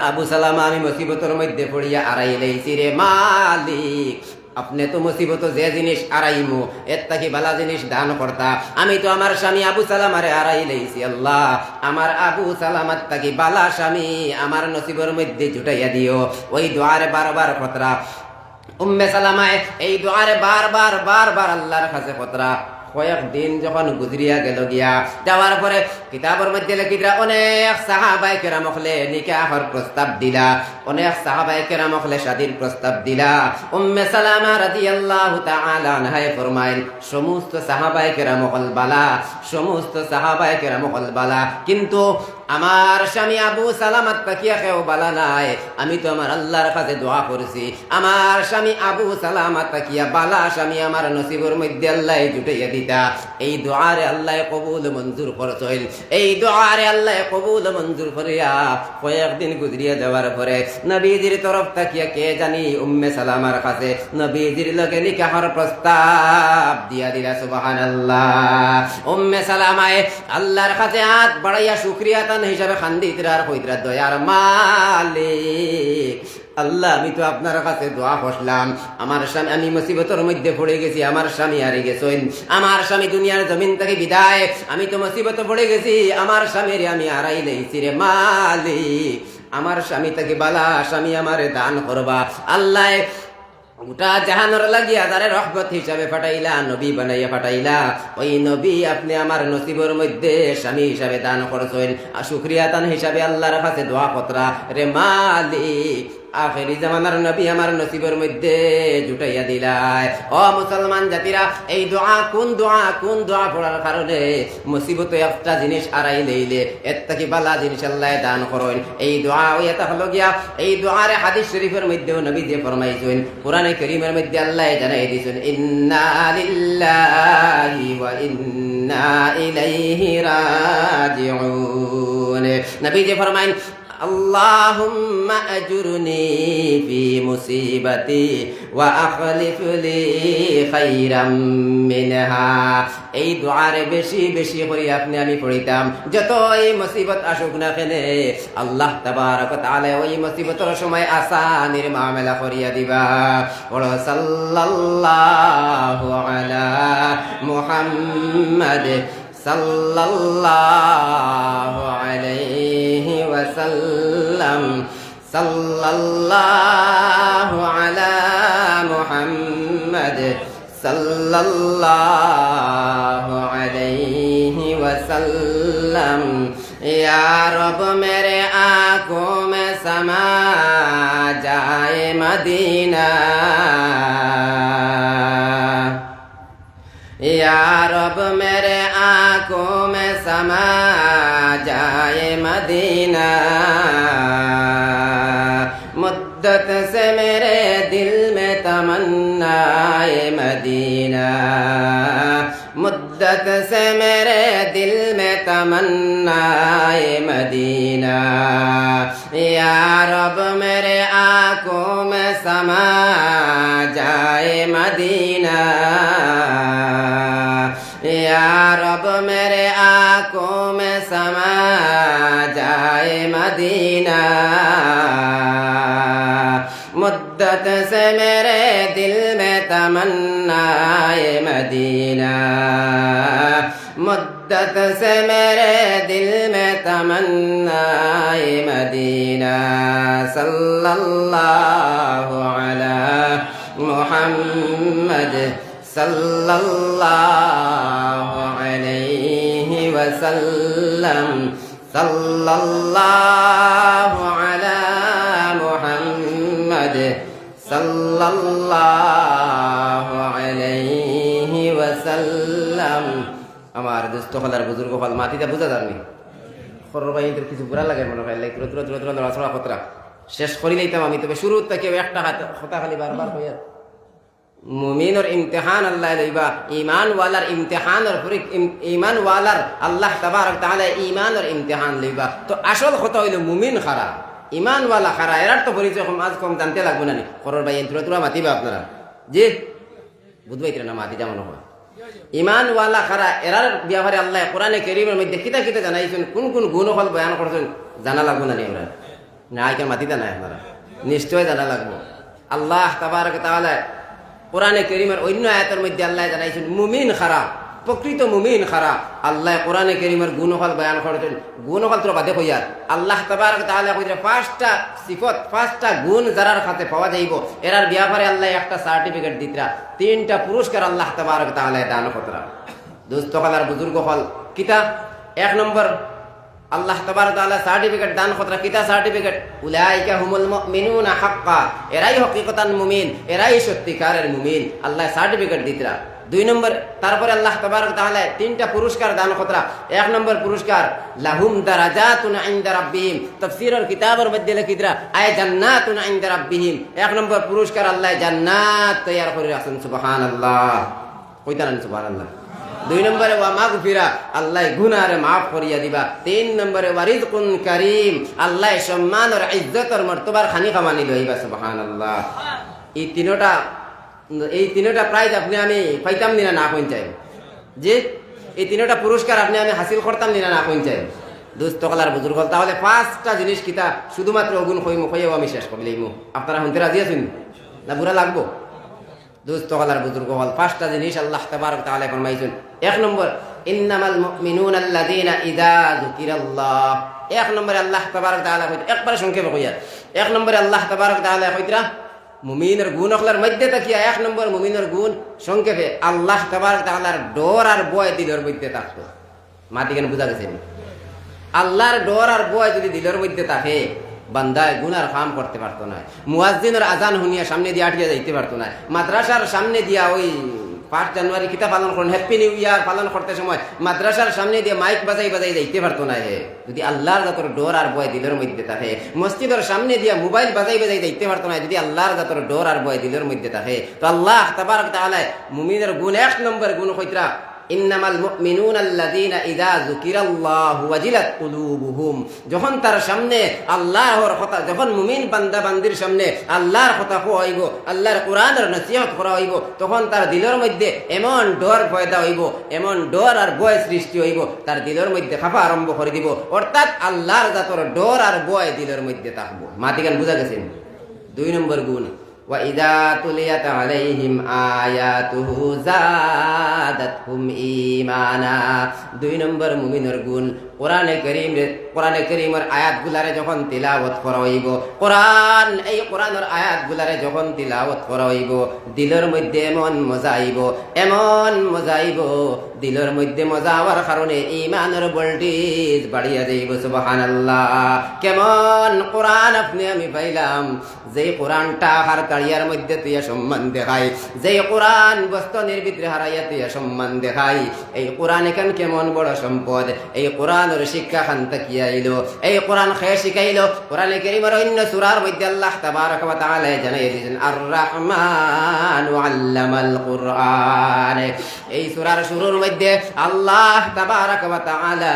আবু সালামা আমি মুসিবতের মধ্যে পড়িয়া হারাই লইছি, রে মালিক, আপনি তো মুসিবত যে জিনিস আড়াইমু এর তাকি বালা জিনিস দান করতা, আমি তো আমার স্বামী আবু সালামারে আড়াই লইছি, আল্লাহ আমার আবু সালামার তাকি বালা স্বামী আমার নসিবের মধ্যে জুটাইয়া দিও। ওই দোয়ারে বারবার খতরা উম্মে সালামায়, এই দোয়ারে বারবার আল্লাহর কাছে খতরা। কয়েকদিন যখন গুজরিয়া গেল, গিয়া যাওয়ার পরে কিতাবের মধ্যে লিখিতরা অনেক সাহাবায়ে কেরাম হলে নিকাহর প্রস্তাব দিলা, অনেক সাহাবায়ে কেরাম হলে শাদীর প্রস্তাব দিলা। উম্মে সালামা রাদিয়াল্লাহু তাআলা আনহা ফরমায়েন, সমস্ত সাহাবায়ে কেরাম হল বালা, সমস্ত সাহাবায়ে কেরাম হল বালা, কিন্তু আমার স্বামী আবু সালামাত তাকিয়া কেউ বালা নাই। আমি তো আমার আল্লাহর কাছে দোয়া করছি, আমার স্বামী আবু সালামাত তাকিয়া বালা স্বামী আমার নসিবের মধ্যে আল্লাহ জুটাইয়া দিতা। এই দোয়ারে আল্লাহ কবুল মঞ্জুর করছেন, এই দোয়ারে আল্লাহ কবুল মঞ্জুর করিয়া কয়েকদিন গুজরিয়া যাওয়ার পরে নবীজির তরফ তাকিয়া কে জানি উম্মে সালামার কাছে নবীজির লগে নিকাহর প্রস্তাব দিয়া দিলা। সুবহানাল্লাহ। উম্মে সালামায়ে আল্লাহর কাছে হাত বাড়াইয়া শুকরিয়া হিসাবে খান্দিতরার কইতরা, দয়ার মালিক আল্লাহ, আমি তো আপনার কাছে দোয়া করলাম, আমার স্বামী, আমি মুসিবতের মধ্যে পড়ে গেছি, আমার স্বামী হারিয়ে গেছেন, আমার স্বামী দুনিয়ার জমিন থেকে বিদায়, আমি তো মুসিবতে পড়ে গেছি, আমার স্বামীর আমি হারাই লইছি, রে মালিক আমার স্বামী থেকে বালা স্বামী আমারে দান করবা। আল্লাহ গোটা জাহানোর লাগিয়া তারে রহমত হিসাবে ফাটাইলা, নবী বানাইয়া ফাটাইলা, ওই নবী আপনি আমার নসিবের মধ্যে স্বামী হিসাবে দান করছেন, শুকরিয়া দান হিসাবে আল্লাহর কাছে দোয়া কতরা, রে মালিক আখেরি জামানার নবী আমার নসিবের মধ্যে জুটাইয়া দিলায়। ও মুসলমান জাতিরা, এই কোন দোয়া পড়ার কারণে মুসিবত একটা জিনিস আড়াই লইলে এর থেকে বালা জিনিস আল্লাহ দান করেন। এই দোয়া ওই এটা হলো গিয়া, এই দোয়ারে হাদিস শরীফের মধ্যেও নবী যে ফরমাইছেন, কোরআনে কারীমের মধ্যে আল্লাহ জানাই দিয়েছেন, ইন্না লিল্লাহি ওয়া ইন্না ইলাইহি রাজিউন। নবী যে ফরমাইন, আল্লাহুম্মা আজুরনি ফি মুসিবাতি ওয়া আখলিফ লি খাইরাম মিনহা। এই দোয়ারে বেশি বেশি করে আপনি আমি পড়িতাম, যত এই মুসিবত আসুক না কেন আল্লাহ তাবারক ওয়া তাআলা ওই মুসিবতের সময় আসানির মামলা করিয়া দিবা। বলো সাল্লাল্লাহু আলা মুহাম্মাদ সাল্লাল্লাহু আলাইহি ওয়াসাল্লাম, সাল্লাল্লাহু আলা सल्लल्लाहु अलैहि वसल्लम। या रब मेरे आंखों में समा जाए मदीना, या रब मेरे आंखों में समा जाए मदीना। मुद्दत से मेरे दिल में तमन्नाए मदीना, मुद्दत से मेरे दिल में तमन्नाए मदीना। या रब मेरे आंखों में समा जाए मदीना, या रब मेरे आंखों में समा जाए मदीना। मुद्दत से मेरे दिल में तमन्नाए मदीना, मुद्दत से मेरे दिल में तमन्नाए मदीना। सल्लल्लाहु अला मुहम्मद सल्लल्लाहु अलैहि वसल्लम। सल्लल्लाहु अला मुहम्मद सल्लल्लाहु अलैहि वसल्लम। আমার দোস্ত হলার বুজুর্গ হল মাটিতে বুঝা যাননি খরর বাইদের কিছু বুড়া লাগে মনে হয় লাইক রোদ রোদ রোদ লড়াছড়া খতরা শেষ করি লইতাম আমি, তবে শুরু থেকে একটা কথা খালি বারবার হইয়া মুমিনের ইমতিহান আল্লাহ লইবা, ইমান ওয়ালার ইমতিহানের পরে ইমান ওয়ালার আল্লাহ তাবারক তাআলা ইমানের ইমতিহান লইবা। তো আসল কথা হইল মুমিন খারা, ইমান ওয়ালা খারা, এরার তো পরিচয় আজ কম জানতে লাগবে না। খরর ভাই তুরা মাতিবা আপনারা যে বুঝবাইতে না মাতি যেমন হয় ইমান ওয়ালা খারা, এরার ব্যাপারে আল্লাহ কোরআনে কারীমের মধ্যে কিতা কিতা জানাইছেন, কোন কোন গুণ ফল বয়ান করছেন জানা লাগবে না। আমরা না কেন মাতিতা নাই আপনারা নিশ্চয় জানা লাগবে। আল্লাহ তাবারক তাআলা কোরআনে কারীমের অন্য আয়াতের মধ্যে আল্লাহ জানাইছেন মুমিন খারা, প্রকৃত মুমিন খারা। আল্লাহ কোরআনে কারীমের গুণফল বয়ান করেছেন, গুণফল তো বাদে কইয়ার আল্লাহ তাবারক তাআলা কইরা পাঁচটা সিফত, পাঁচটা গুণ যারার কাছে পাওয়া যাইব এরার ব্যাপারে আল্লাহ একটা সার্টিফিকেট দিতরা, তিনটা পুরস্কার আল্লাহ তাবারক তাআলা দান করতরা। দোস্ত হলার বুজুর্গ হল কিতা এক নম্বর আল্লাহ তাবারক তাআলা সার্টিফিকেট দান করতরা। কিতা সার্টিফিকেট? উলাইকা হুমুল মুমিনুনা হাক্কা, এরাই হকিকতান মুমিন, এরাই সত্যিকারের মুমিন, আল্লাহ সার্টিফিকেট দিতরা। দুই নম্বর তারপরে আল্লাহ তাবারক তাআলা তিনটা পুরস্কার দান করতরা। এক নম্বর পুরস্কার লাহুম দারাজাতুন ইনদা রাব্বিহিম, তাফসীরের কিতাবের মধ্যে লিখিতরা আয় জান্নাতুন ইনদা রাব্বিহিম। এক নম্বর পুরস্কার আল্লাহ জান্নাত তৈয়ার করে রাখছেন, সুবহানাল্লাহ, কইতারেন সুবহানাল্লাহ। দুই নম্বরে ওয়া মাগফিরা, আল্লাহ গুনাহ মাফ করিয়া দিবা। তিন নম্বরে ওয়া রিজকুন কারীম, আল্লাহ সম্মান আর ইজ্জতের মর্তবার খানি কামানি লইবা, সুবহানাল্লাহ। এই তিনটা প্রাইজ আপনি আমি পাইতাম নিনা না কোন চাই, যে এই তিনটা পুরস্কার আপনি আমি হাসিল করতাম নিনা না কোন চাই। দোস্ত কলার বুজুর্গ, তাহলে পাঁচটা জিনিস কিতা শুধুমাত্র অগুণ কইও আমি শেষ করলেইমু। আপনারা শুনতে রাজি আছেন না বুড়া লাগবো? দোস্ত কলার বুজুর্গ হল পাঁচটা জিনিস আল্লাহ তাবারক তাআলা ফরমাইছেন। এক নম্বর ইন্নামাল মুমিনুনা আল্লাযীনা ইযা যুকিরাল্লাহ, এক নম্বরে আল্লাহ তাবারক তাআলা কইতে একবারে সংক্ষেপে কইয়া, এক নম্বরে আল্লাহ তাবারক তাআলা কইতরা মুমিনের গুণ অখলার মধ্যে তাকিয়া এক নম্বর মুমিনের গুণ সংক্ষেপে আল্লাহ তাবারক তাআলার ডর আর ভয় দিলের মধ্যে থাকতো। মাটি কেন বুঝা গেছে? আল্লাহর ডর আর ভয় যদি দিলের মধ্যে থাকে বান্দায় গুনার কাম করতে পারতো না, মুয়াজ্জিনের আজান শুনিয়া সামনে দিয়ে আটকে যাইতে পারতো না, মাদ্রাসার সামনে দিয়া ওই 5 জানুয়ারি কিতা পালন করেন হ্যাপি নিউ ইয়ার পালন করতে সময় মাদ্রাসার সামনে দিয়ে মাইক বাজাই বাজাই যাইতে পারতো না। হে যদি আল্লাহর জাতর ডর আর ভয় দিলের মধ্যে থাকে, মসজিদের সামনে দিয়া মোবাইল বাজাই বাজাই যাইতে পারতো না যদি আল্লাহর জাতর ডর আর ভয় দিলের মধ্যে থাকে। তো আল্লাহ তাবারক তাআলা মুমিনের গুণ এক নম্বর গুণ কইতরা ইন্নামাল মুমিনুনা আল্লাযীনা ইযা যুকিরাল্লাহু ওয়াজিলাত কুলুবুহুম, যখন তার সামনে আল্লাহর কথা, যখন মুমিন বান্দা বান্দির সামনে আল্লাহর কথা হইব, আল্লাহর কোরআনের নসিহত করা হইব, তখন তার দিলের মধ্যে এমন ডর পয়দা হইব, এমন ডর আর ভয় সৃষ্টি হইব, তার দিলের মধ্যে খাফা আরম্ভ করে দিব, অর্থাৎ আল্লাহর জাতর ডর আর ভয় দিলের মধ্যে থাকবো। মাতিকান বুঝা গেছেন? দুই নম্বর গুণ وإذا تليت عليهم آياته زادتهم إيمانا দুই নম্বর মুমিনের গুণ কোরআনে কারীমের আয়াতগুলারে যখন তিলাওয়াত করা হইব এই কোরআনের আয়াতগুলারে যখন তিলাওয়াত করা হইব দিলের মধ্যে এমন মজা আইব দিলের মধ্যে মজা হওয়ার কারণে ঈমানের ভোল্টেজ বাড়িয়া যাইব সুবহানাল্লাহ কেমন কোরআন আপনি আমি পাইলাম যে কোরআনটা হার তাড়িয়ার মধ্যে তুইয়া সম্মান দেখায় যে কোরআন বস্তনের ভিতরে হারাইয়া তুইয়া সম্মান দেখায় এই কোরআন এখান কেমন বড় সম্পদ এই কোরআনের শিক্ষা খান তাকিয়া আইলো এই কোরআন খেয়ে শিখাইলো কোরআনে কারীমের অন্য সূরার মধ্যে আল্লাহ তাবারক ওয়া তাআলা জানাইয়া দিয়েছেন আর রহমানু আল্লামাল কুরআন এই সূরার শুরুর মধ্যে আল্লাহ তাবারক ওয়া তাআলা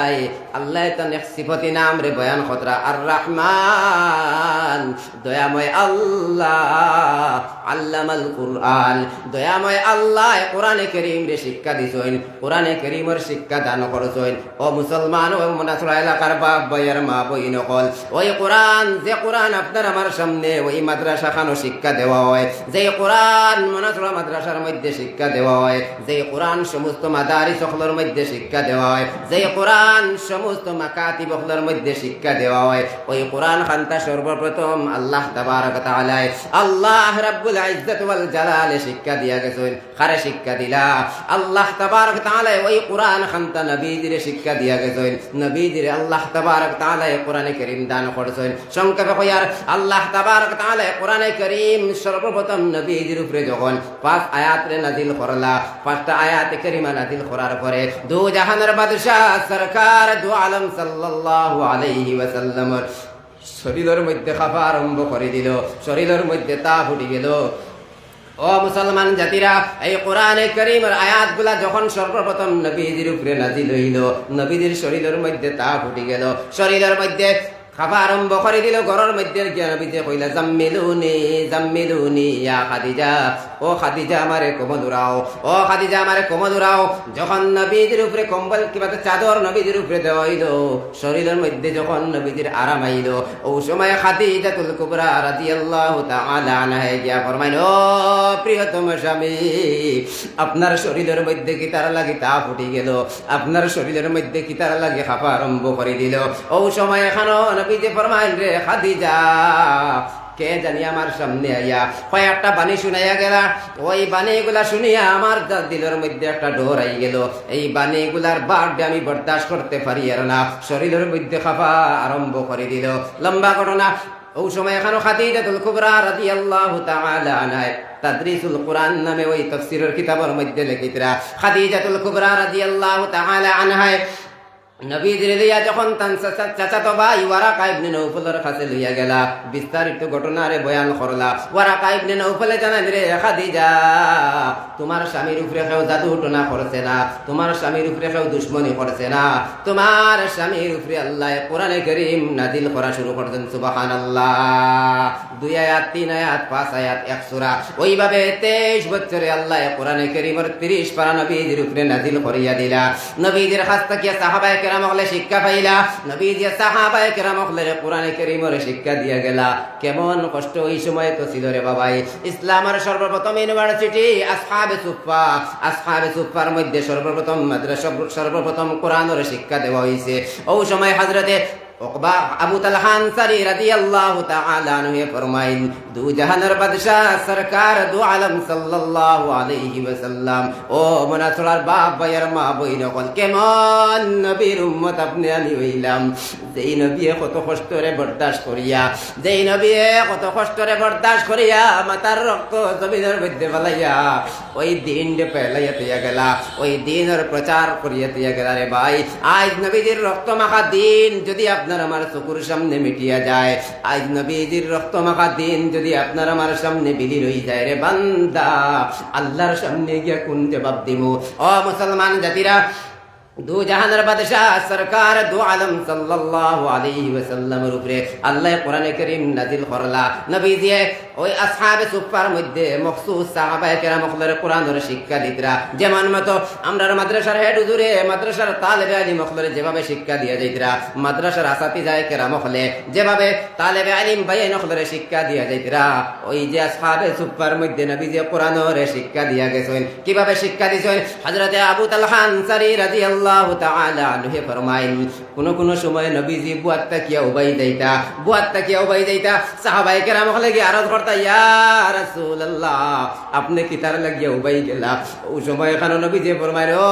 আল্লাহ তার সিফাতি নাম রে বয়ান খতরা আর রহমান দয়াময় আল্লাহ আল্লামাল কুরআন দয়াময় আল্লাহ কোরআনে কারীম রে শিক্ষা দিছেন কোরআনে কারীমের শিক্ষা দান করছেন ও মুসলমান ও মুনাফিক এলাকার বাপ ভাইয়ের মা বইন কল ওই কোরআন যে কোরআন আপনার আমার সামনে ওই মাদ্রাসা খানো শিক্ষা দেওয়া হয় যে কোরআন মুনাফিক মাদ্রাসার মধ্যে শিক্ষা দেওয়া হয় যে কোরআন সমস্ত মাদারিস সকলের মধ্যে শিক্ষা দেওয়া হয় যে কোরআন সমস্ত মাকাতিব সকলের মধ্যে শিক্ষা দেওয়া হয় ওই কোরআন খানটা সর্বপ্রথম আল্লাহ তাবারক ওয়া তাআলা আল্লাহ রাব্বুল ইজ্জত ওয়াল জালালে শিক্ষা দিয়া গেছেন কারে শিক্ষা দিলা আল্লাহ তাবারক ওয়া তাআলা ওই কোরআন খানটা নবীদের শিক্ষা দিয়া গেছেন নবীদের আল্লাহ তাবারক ওয়া তাআলা কোরআনে কারীম দান করেছেন সংক্ষেপে কইয়ার আল্লাহ তাবারক ওয়া তাআলা কোরআনে কারীম সর্বপ্রথম নবীদের উপরে যখন 5 আয়াত রে নাযিল করলা 5টা আয়াতে কারীমা নাযিল করার পরে দু জাহানের বাদশাহ সরকার দু আলম সাল্লাল্লাহু আলাইহি ওয়াসাল্লাম শরীরের মধ্যে খাফা আরম্ভ করে দিল শরীরের মধ্যে তাপ উঠে গেল ও মুসলমান জাতিরা এই কোরআনে কারীমের আয়াতগুলা যখন সর্বপ্রথম নবীজির উপরে নাযিল হইল নবীজির শরীরের মধ্যে তাপ উঠে গেল শরীরের মধ্যে খাফা আরম্ভ করে দিল ঘরের মধ্যে গিয়া নবীজি কইলা জাম্মিলুনি ইয়া খাদিজা ও খাদিজা আমারে কোমদুরাও ও খাদিজা আমারে কোমদুরাও যখন নবীজির উপরে কম্বল কিংবা চাদর নবীজির উপরে দেওয়া হইল শরীরের মধ্যে যখন নবীজির আরাম আইল ও সময় খাদিজাতুল কুবরা রাদিয়াল্লাহু তাআলা আনহা গিয়া ফরমাইল ও প্রিয়তম স্বামী আপনার শরীরের মধ্যে কি তার লাগি তাপ উঠে গেল আপনার শরীরের মধ্যে কি তার লাগি খাফা আরম্ভ করে দিল ও সময় এখানো নবীজি ফরমাইল রে খাদিজা কে জানি আমার সামনে আইয়া কয়েকটা বাণী শুনাইয়া গেলা ওই বাণীগুলা শুনিয়া আমার দিলের মধ্যে একটা ডোর আই গেল এই বাণীগুলার বাড়বে আমি বরদাস্ত করতে পারি আর না শরীরের মধ্যে খাফা আরম্ভ করে দিল লম্বা ঘটনা ওই সময় এখানে খাদিজাতুল কুবরা রাদিয়াল্লাহু তাআলা আনহা তাদরিসুল কোরআন নামে ওই তাফসীরের কিতাবের মধ্যে লিখিতরা খাদিজাতুল কুবরা রাদিয়াল্লাহু তাআলা আনহা নবীজির লইয়া যখন তান চাচাতো ভাই ওয়ারাকা ইবনে নওফলের কাছে লইয়া গেলা বিস্তারিত ঘটনারে বয়ান করলা ওয়ারাকা ইবনে নওফলে জানান রে খাদিজা তোমার স্বামীর উপরে কেউ জাদু টনা করছে না তোমার স্বামীর উপরে কেউ দুশমনি করছে না তোমার স্বামীর উপরে আল্লাহ কোরআনে কারীম নাযিল করা শুরু করছেন সুবহানাল্লাহ 2 আয়াত 3 আয়াত 5 আয়াত 1 সূরা ওইভাবে 23 বছরে আল্লাহ কোরআনে কারীমের 30 পারা নবীজির উপরে নাযিল করিয়া দিলা নবীজির কাছ থেকে সাহাবায়ে কেরাম হলে শিক্ষা পাইলা নবীজি সাহাবায়ে কেরাম হলে কোরআনে কারীমের শিক্ষা দিয়া গেলা কেমন কষ্ট ওই সময় তো ছিল রে বাবাই ইসলামের সর্বপ্রথম ইউনিভার্সিটি আসহাবে সুফফার মধ্যে সর্বপ্রথম মাদ্রাসা সর্বপ্রথম কোরআনের শিক্ষা দেওয়া হয়েছে ওই সময় হযরতে উকবা আবু তালহা আনসারী রাদিয়াল্লাহু তাআলা আনহু ফরমাইন দু জাহানের বাদশাহ সরকার দু আলম সাল্লাল্লাহু আলাইহি ওয়াসাল্লাম ও মুনাফিকর বাপ ভাইয়ের মা বইন কল কেমন নবীর উম্মত আপনি আমি হইলাম যেই নবী কত কষ্টরে বরদাস্ত করিয়া মাতার রক্ত জমিনের মধ্যে ফেলাইয়া ওই দিন পেলাইয়া দিয়া গেলা ওই দিনের প্রচার করিয়া দিয়া গেলা রে ভাই আজ নবীজির রক্ত মাখা দিন যদি আপনার আমার চকুর সামনে মিটিয়া যায় আজ নবীজির রক্ত মাখা দিন যদি আপনার আমার সামনে বিলীন হয়ে যায় রে বান্দা আল্লাহর সামনে গিয়া কোন জবাব দিব ও মুসলমান জাতিরা দু জাহানের বাদশাহ সরকার দু আলম সাল্লাল্লাহু আলাইহি ওয়াসাল্লামের উপরে আল্লাহ কোরআনে কারীম নাযিল করলা। নবীজি ওই আসহাবে সুফার মধ্যে মখসুস সাহাবায়ে কেরামদের কোরআনের শিক্ষা দিতরা। যেমন মতো আমরা মাদ্রাসার হেড হুজুরে মাদ্রাসার তালেবে ইলম মখলরে যেভাবে শিক্ষা দিয়া যাইতরা, মাদ্রাসার আসাতিজায়ে কেরাম হলে যেভাবে তালেবে ইলম বাইন মখলরে শিক্ষা দিয়া যাইতরা, ওই যে আসহাবে সুফার মধ্যে নবীজি কোরআনের শিক্ষা দিয়া গেছেন। কিভাবে শিক্ষা দিছেন? হযরতে আবু তালহা আনসারী রাদিয়াল্লাহু তাআলা আনহু ফরমায়েন, কোন সময় নবীজি বুয়াত তাকিয়া উবাই যাইতা সাহাবায়ে কেরাম হলে গিয়ে আরজ করতা, ইয়া রাসূলুল্লাহ আপনি কি তার লাগিয়া উবাই গেলা? ওই সময় এখানে নবীজি ফরমায়, ও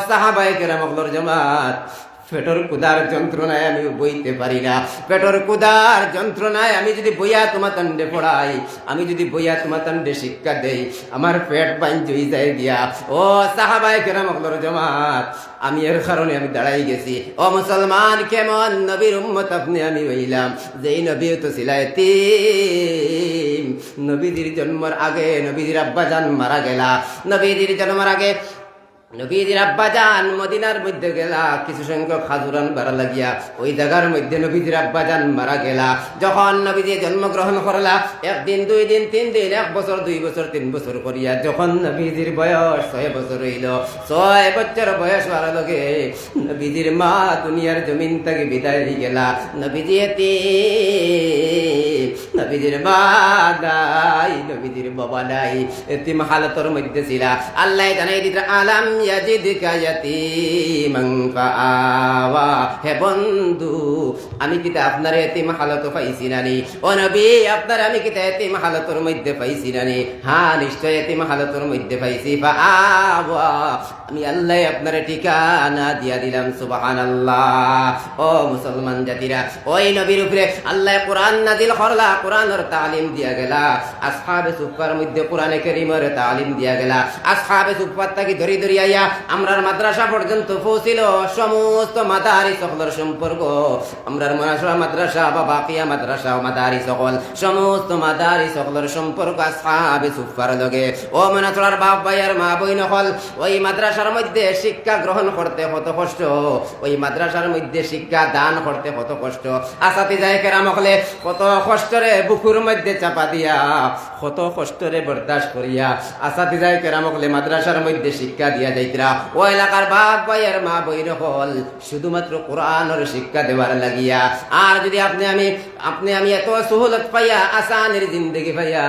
সাহাবায়ে কেরাম হলর জামাত, পেটর কুদার যন্ত্রণায় আমি বইতে পারি না। পেটর কুদার যন্ত্রণায় আমি যদি বইয়া তোমার তন্ডে পড়াই, আমি যদি বইয়া তোমার তন্ডে শিক্ষা দেই, আমার পেট বাঞ্চ হয়ে যায় গিয়া। ও সাহাবায়ে কেরাম হলর জামাত, আমি এর কারণে আমি দাঁড়াই গেছি। ও মুসলমান, কেমন নবীর উম্মত আপনি আমি হইলাম, যেই নবী তো ছিল এতিম। নবীজির জন্মের আগে নবীজির আব্বাজান মারা গেলা। নবীজির জন্মের আগে নবীজির আব্বাজান মদিনার মধ্যে গেলা কিছু সংখ্যক খাজুরান বাড়া লাগিয়া, ওই জায়গার মধ্যে নবীজির আব্বাজান মারা গেলা। যখন নবীজি জন্মগ্রহণ করলা, 1 দিন 2 দিন 3 দিন 1 বছর 2 বছর 3 বছর করিয়া যখন নবীজির বয়স 6 বছর হইল, 6 বছর বয়স হওয়ার লগে নবীজির মা দুনিয়ার জমিন থেকে বিদায় হয়ে গেলা। নবীজি এতিম, নবীজির মা নাই, নবীজির বাবা নাই, এতিম হালতর মধ্যে ছিলা। আল্লাহ জানাই দিতে, আলাম ইয়াজিদকা ইয়াতীমান ফাআওয়া। হে বন্ধু, আমি কিতা আপনার এতিম হালত পাইছি নানি? ও নবী, আপনার আমি কিতা এতিম হালতর মধ্যে পাইছি নানি? হ্যাঁ, নিশ্চয় এতিম হালতর মধ্যে পাইছি। ফাআওয়া, আমি আল্লাহ আপনার ঠিকানা দিয়া দিলাম। সুবহানাল্লাহ। ও মুসলমান জাতিরা, ওই নবীর উপরে আল্লাহ কোরআন নাযিল করলা, কোরআনের তালিম দিয়া গেলা। আসহাবে সুফার মধ্যে কোরআনে কারীমের তালিম দিয়া গেলা। আসহাবে সুফার থেকে ধরি আইয়া আমরার মাদ্রাসা পর্যন্ত পৌঁছিল। সমস্ত মাদারিস সকলের সম্পর্ক, আমরার মাদ্রাসা বা বাকিয়া মাদ্রাসা ও মাদারিস সকল, সমস্ত মাদারিস সকলের সম্পর্ক আসহাবে সুফার লগে। ও মনাচলার বাপ ভাইয়ার মা বইন হল, ওই মাদ্রাসার মধ্যে শিক্ষা গ্রহণ করতে কত কষ্ট, ওই মাদ্রাসার মধ্যে শিক্ষা দান করতে কত কষ্ট। আসাতিজায়ে কেরাম হলে কত কষ্টরে বুকুর মধ্যে চাপা দিয়া, কত কষ্টরে বরদাস্ত করিয়া আসাতিজায়ে কেরাম হলে মাদ্রাসার মধ্যে শিক্ষা দিয়া যাইতরা। ও এলাকার বাপ ভাইয়ের মা বইন হল শুধুমাত্র কোরআনের শিক্ষা দেওয়ার লাগিয়া। আর যদি আপনি আমি এত সহলত পাইয়া, আসানের জিন্দগি পাইয়া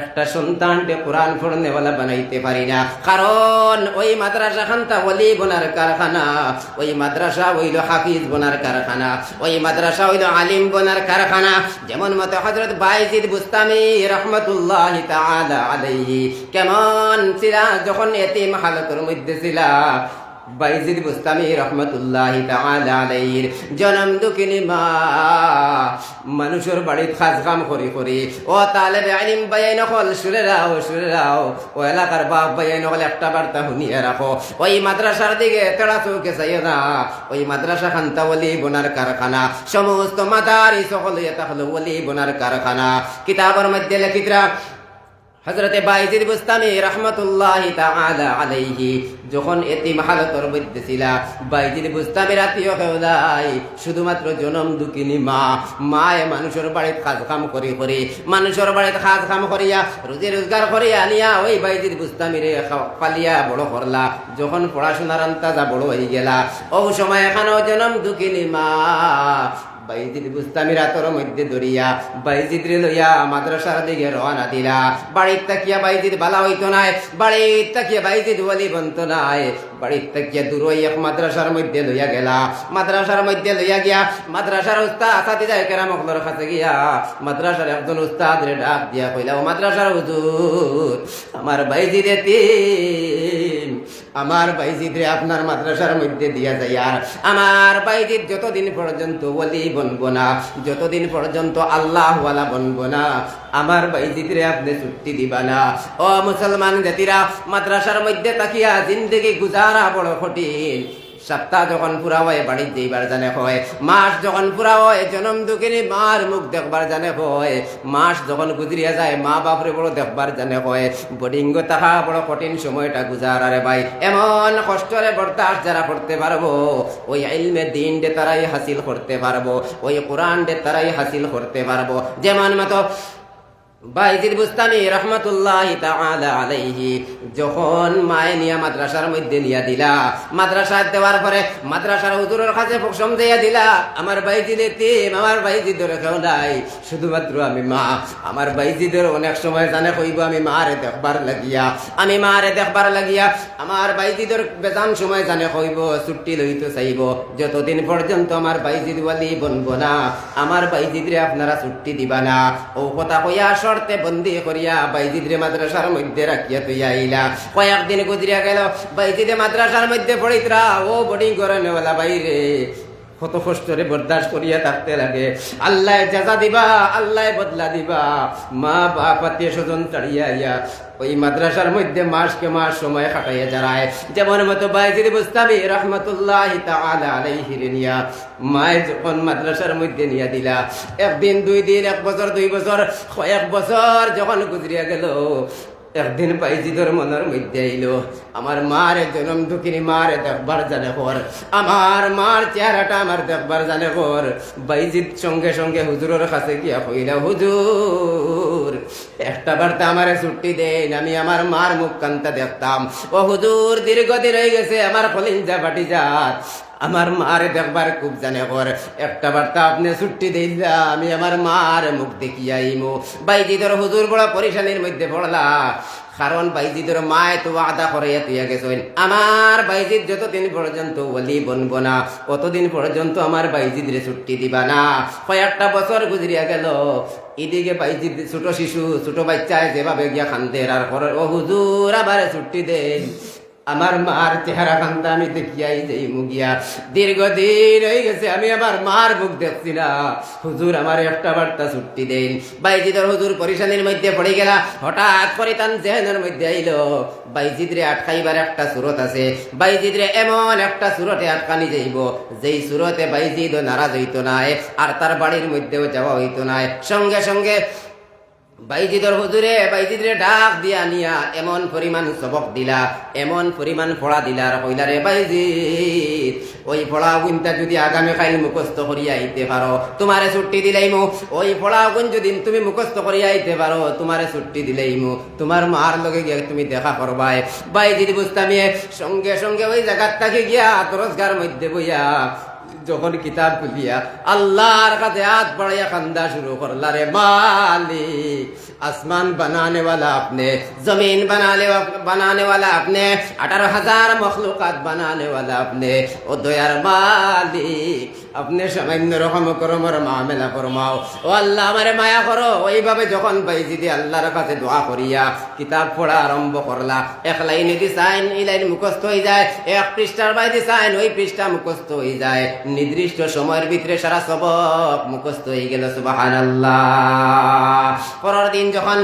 একটা সন্তানকে কোরআন পড়নেওয়ালা বানাইতে পারি না। কারণ ওই মাদ্রাসা খানটা ওলি বোনার কারখানা, ওই মাদ্রাসা হইল হাফিজ বোনার কারখানা, ওই মাদ্রাসা হইল আলিম বোনার কারখানা। যেমন মতো হযরত বাইজিদ বুস্তামি রাহমাতুল্লাহি তাআলা আলাইহি কেমন ছিলা যখন এতিম হালতের মধ্যে ছিলা। বাইজিদ বুস্তামি রাহমাতুল্লাহি তাআলা আলাইহির জনম দুঃখিনী মা মানুষের বাড়িত খাজ কাম করি ও তালেবে ইলম বাইন হল শুনে রাও ও এলাকার বাপ বাইন হল একটা বার্তা শুনিয়ে রাখো, ওই মাদ্রাসার দিকে তেড়া চৌকে চাইও না। ওই মাদ্রাসা খানটা ওলি বোনার কারখানা, সমস্ত মাদারিস সকল এটা হলো ওলি বোনার কারখানা। কিতাবের মধ্যে লেখিতরা হযরতে বাইজিদ বুস্তামি রাহমাতুল্লাহি তাআলা আলাইহি যখন এতিম হালতের মধ্যে ছিল, বাইজিদ বুস্তামির আত্মীয় কেউ নাই, শুধুমাত্র জনম দুঃখিনী মায়ে মানুষের বাড়িতে কাজ কাম করি মানুষের বাড়িতে কাজ কাম করিয়া রুজি রোজগার করিয়া আনিয়া ওই বাইজিদ বুস্তামিরে পালিয়া বড় করলা। যখন পড়াশোনার আন্তাজা বড় হয়ে গেলা, ও সময় এখানেও জনম দুঃখিনী মা বাইজিদ বুস্তামির আতর মধ্যে ধরিয়া বাইজিদ রে লইয়া মাদ্রাসার দিকে রওনা দিলা। বাড়ির তাকিয়া বাইজিদ বালা হইতো নাই, বাড়ির তাকিয়া বাইজিদ ওয়ালি বন্ত নাই, বাড়ির তাকিয়া দূর এক মাদ্রাসার মধ্যে লইয়া গেলা। মাদ্রাসার মধ্যে লইয়া গিয়া মাদ্রাসার উস্তাদ আসাতিজায়ে কেরাম সকলের কাছে গিয়া মাদ্রাসার একজন উস্তাদ রে ডাক দিয়া কইলা, ও মাদ্রাসার হুজুর, আমার বাইজিদ এতিম, আমার বাইজিদ রে আপনার মাদ্রাসার মধ্যে দিয়া যায়। আর আমার বাইজিদ যতদিন পর্যন্ত ওলি বনবো না, যতদিন পর্যন্ত আল্লাহওয়ালা বনবো না, আমার বাইজিদ রে আপনি ছুটি দিবা না। ও মুসলমান জাতিরা, মাদ্রাসার মধ্যে তাকিয়া জিন্দগি গুজারা বড় কঠিন। সপ্তাহ যখন পুরা হয় বাড়ির যেইবার জানে হয়, মাস যখন পুরা হয় জনম দুঃখিনী মার মুখ দেখবার জানে হয়, মাস যখন গুজরিয়া যায় মা বাপরে বড় দেখবার জানে হয়। বোর্ডিংও থাকা বড় কঠিন সময়টা গুজার। আরে ভাই এমন কষ্টরে বরদাস্ত যারা করতে পারবো, ওই ইলমে দ্বীন দে তারাই হাসিল করতে পারবো, ওই কোরআন দে তারাই হাসিল করতে পারবো। যেমন মতো বাইজিদ বুস্তামি রহমতুল্লাহি তাআলা আলাইহি যখন মায়ে নিয়া মাদ্রাসার মধ্যে নিয়া দিলা, মাদ্রাসায় দেওয়ার পরে মাদ্রাসার হুজুরের কাছে সমঝাইয়া দিলা, আমার বাইজিদ এতিম, আমার বাইজিদের কেউ নাই, শুধুমাত্র আমি মা। আমার বাইজিদের অনেক সময় জানে কইব আমি মারে দেখবার লাগিয়া, আমি মারে দেখবার লাগিয়া। আমার বাইজিদের বেজান সময় জানে কইব ছুটি লইতে চাইব, যতদিন পর্যন্ত আমার বাইজিদ ওয়ালি বনব না, আমার বাইজিদরে আপনারা ছুটি দিবা না। ও কথা কইয়া শর্তে বন্দি করিয়া বাইজিদরে মাদ্রাসার মধ্যে রাখিয়া তুইয়া আইলা। কয়েকদিন গুজরিয়া গেল, বাইজিদে মাদ্রাসার মধ্যে পড়িতরা, ও বোর্ডিং করে নেওয়ালা বাইরে কত কষ্টরে বরদাস্ত করিয়া থাকতে লাগে। আল্লাহ জাযা দিবা, আল্লাহ বদলা দিবা। মা বাপ আত্মীয় স্বজন ছাড়িয়া আইয়া ওই মাদ্রাসার মধ্যে মাসকে মাস সময় কাটাইয়া যারায়। যেমন মতো বাইজিদ বুস্তামি রহমতুল্লাহি তাআলা আলাইহি নিয়া মায় যখন মাদ্রাসার মধ্যে নিয়া দিলা, একদিন দুই দিন, এক বছর দুই বছর, কয়েক বছর যখন গুজরিয়া গেল, একদিন বাইজিদর মনের মধ্যে আইলো আমার মার জনম দুঃখিনী মারে দেখবার জানে কর, আমার মার চেহারাটা আমার দেখবার জানে কর। বাইজিদ সঙ্গে সঙ্গে হুজুরের কাছে গিয়া কইলা, হুজুর একটা বার্তা আমারে ছুটি দেন, আমি আমার মার মুখ কান্তা দেখতাম। ও হুজুর দীর্ঘদিন হয়ে গেছে, আমার কলিজা ফাটি যাত, আমার মারে দেখবার খুব জানে কর, একটা বার্তা আপনি ছুটি দিলা, আমি আমার মার মুখ দেখিয়া আইমু। বাইজিদর হুজুর বড় পরেশানির মধ্যে পড়লা, কারণ বাইজিদর মায় তো আদা করাইয়া তুইয়া গেছেন, আমার বাইজিদ যতদিন পর্যন্ত ওলি বনব না অতদিন পর্যন্ত আমার বাইজিদরে ছুটি দিবা না। কয়েকটা বছর গুজরিয়া গেল, এদিকে বাইজিদ ছোট শিশু ছোট বাচ্চায় যেভাবে গিয়া খান্দের আর করে, ও হুজুর আবার ছুটি দেন, আমার মার চেহারা কান্দা আমি দেখিয়াই যাই মুগিয়া। দীর্ঘদিন হয়ে গেছে আমি আমার মার মুখ দেখছি না, হুজুর আমার একটা বার্তা ছুটি দেন। বাইজিদর হুজুর পরিশানির মধ্যে পড়ে গেলা। হঠাৎ করে তান জেহেনের মধ্যে আইলো, বাইজিদরে আটকাইবার একটা সুরত আছে, বাইজিদরে এমন একটা সুরতে আটকানি যাইব যেই সুরতে বাইজিদ নারাজ হইতো না, আর তার বাড়ির মধ্যেও যাওয়া হইতো না। সঙ্গে সঙ্গে বাইজিদর হুজুরে বাইজিদরে ডাক দিয়া নিয়া এমন পরিমাণ সবক দিলা, এমন পরিমাণ পড়া দিলা, আর কইলা রে বাইজিদ ওই পড়া গুণটা যদি আগামীকাল মুখস্থ করিয়া আইতে পারো তোমারে ছুটি দিলাইমু, ওই পড়া গুণ যদি তুমি মুখস্থ করিয়া আইতে পারো তোমারে ছুটি দিলাইমু, তোমার মার লগে গিয়া তুমি দেখা করবাই। বাইজিদ বুস্তামিয়ে সঙ্গে সঙ্গে ওই জায়গার থেকে গিয়া দরজগার মধ্যে বইয়া যখন কিতাব খুলিয়া আল্লাহর কাছে হাত বাড়াইয়া কান্দা শুরু করলা, রে মালিক আসমান বানানে वाला आपने, जमीन बनाने वाला आपने, 18,000 मखलूकात बनाने वाला आपने, ও দয়ার মালিক আপনি সামান্য রকম করো মোর মামেলা ফরমাও, ও আল্লাহ আমারে মায়া করো। ওইভাবে যখন বাইজিদে আল্লাহর কাছে দোয়া করিয়া কিতাব পড়া আরম্ভ করলা, এক লাইনে দিছাইন এই লাইন মুখস্থ হয়ে যায়, এক পৃষ্ঠার বাইরে দিছাইন ওই পৃষ্ঠা মুখস্থ হয়ে যায়, নির্দিষ্ট সময়ের ভিতরে সারা সবক মুখস্থ হয়ে গেল। সুবহানাল্লাহ। পরের দিন যখন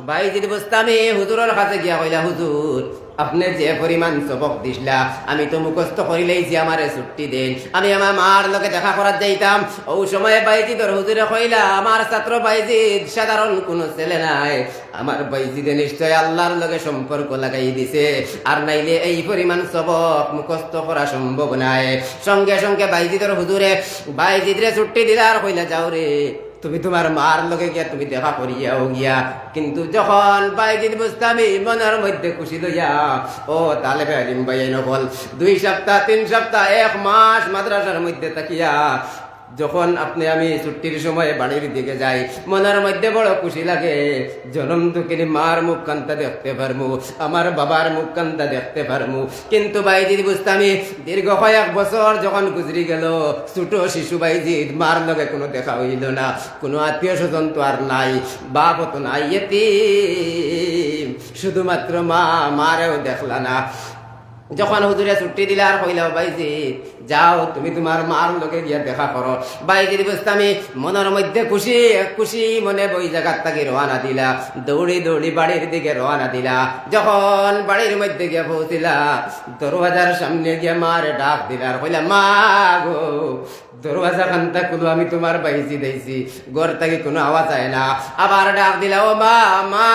বাইজিদ বুস্তামি হুজুরের কাছে গিয়া কইলা, হুজুর আপনি যে পরিমাণ সবক দিসলা আমি তো মুখস্থ করিলেইছি, আমারে ছুটি দেন, আমি আমার মার লোকে দেখা করার যাইতাম। ও সময় বাইজিদর হুজুরে কইলা, আমার ছাত্র বাইজিদ সাধারণ কোনো ছেলে নাই, আমার বাইজিদে নিশ্চয় আল্লাহর লগে সম্পর্ক লাগাই দিছে, আর নাইলে এই পরিমাণ সবক মুখস্থ করা সম্ভব নাই। সঙ্গে সঙ্গে বাইজিদর হুজুরে বাইজিদরে ছুটি দিলা আর কইলা, যাও রে তুমি তোমার মার লগে গিয়া তুমি দেখা করিয়াও গিয়া। কিন্তু যখন বাইজিদ বুস্তামি মনের মধ্যে খুশি লইয়া, ও তালেবে আলিম ভাই নকল 2 সপ্তাহ 3 সপ্তাহ 1 মাস মাদ্রাসার মধ্যে থাকিয়া যখন আপনি আমি ছুটির সময় বাড়ির দিকে যাই, মনের মধ্যে বড় খুশি লাগে, জনম দুঃখিনী মার মুখ কান্তা দেখতে পারমু, আমার বাবার মুখ কান্তা দেখতে পারমু। কিন্তু বাইজিদ বুস্তামি দীর্ঘ কয়েক বছর যখন গুজরি গেল, ছোট শিশু বাইজিদ মার লগে কোনো দেখা হইল না, কোনো আত্মীয় স্বজন তো আর নাই, বাপ তো নাই, এতিম, শুধুমাত্র মা, মারেও দেখলা না। যখন হুজুরে ছুটি দিলা আর কইলাও বাইজি যাও তুমি তোমার মার লোকে গিয়া দেখা করো। বাইজির বুঝতামি মনের মধ্যে খুশি খুশি মনে বই জায়গার থেকে রওনা দিলা, দৌড়ি দৌড়ি বাড়ির দিকে রওনা দিলা। যখন বাড়ির মধ্যে গিয়া পৌঁছিলা, দরওয়াজার সামনে গিয়া মারে ডাক দিলা আর কইলা মা গো দরওয়াজা খানটা খুলো, আমি তোমার বাইজি দিয়েছি, ঘর থেকে কোনো আওয়াজ হয় না। আবার ডাক দিলা ও মা মা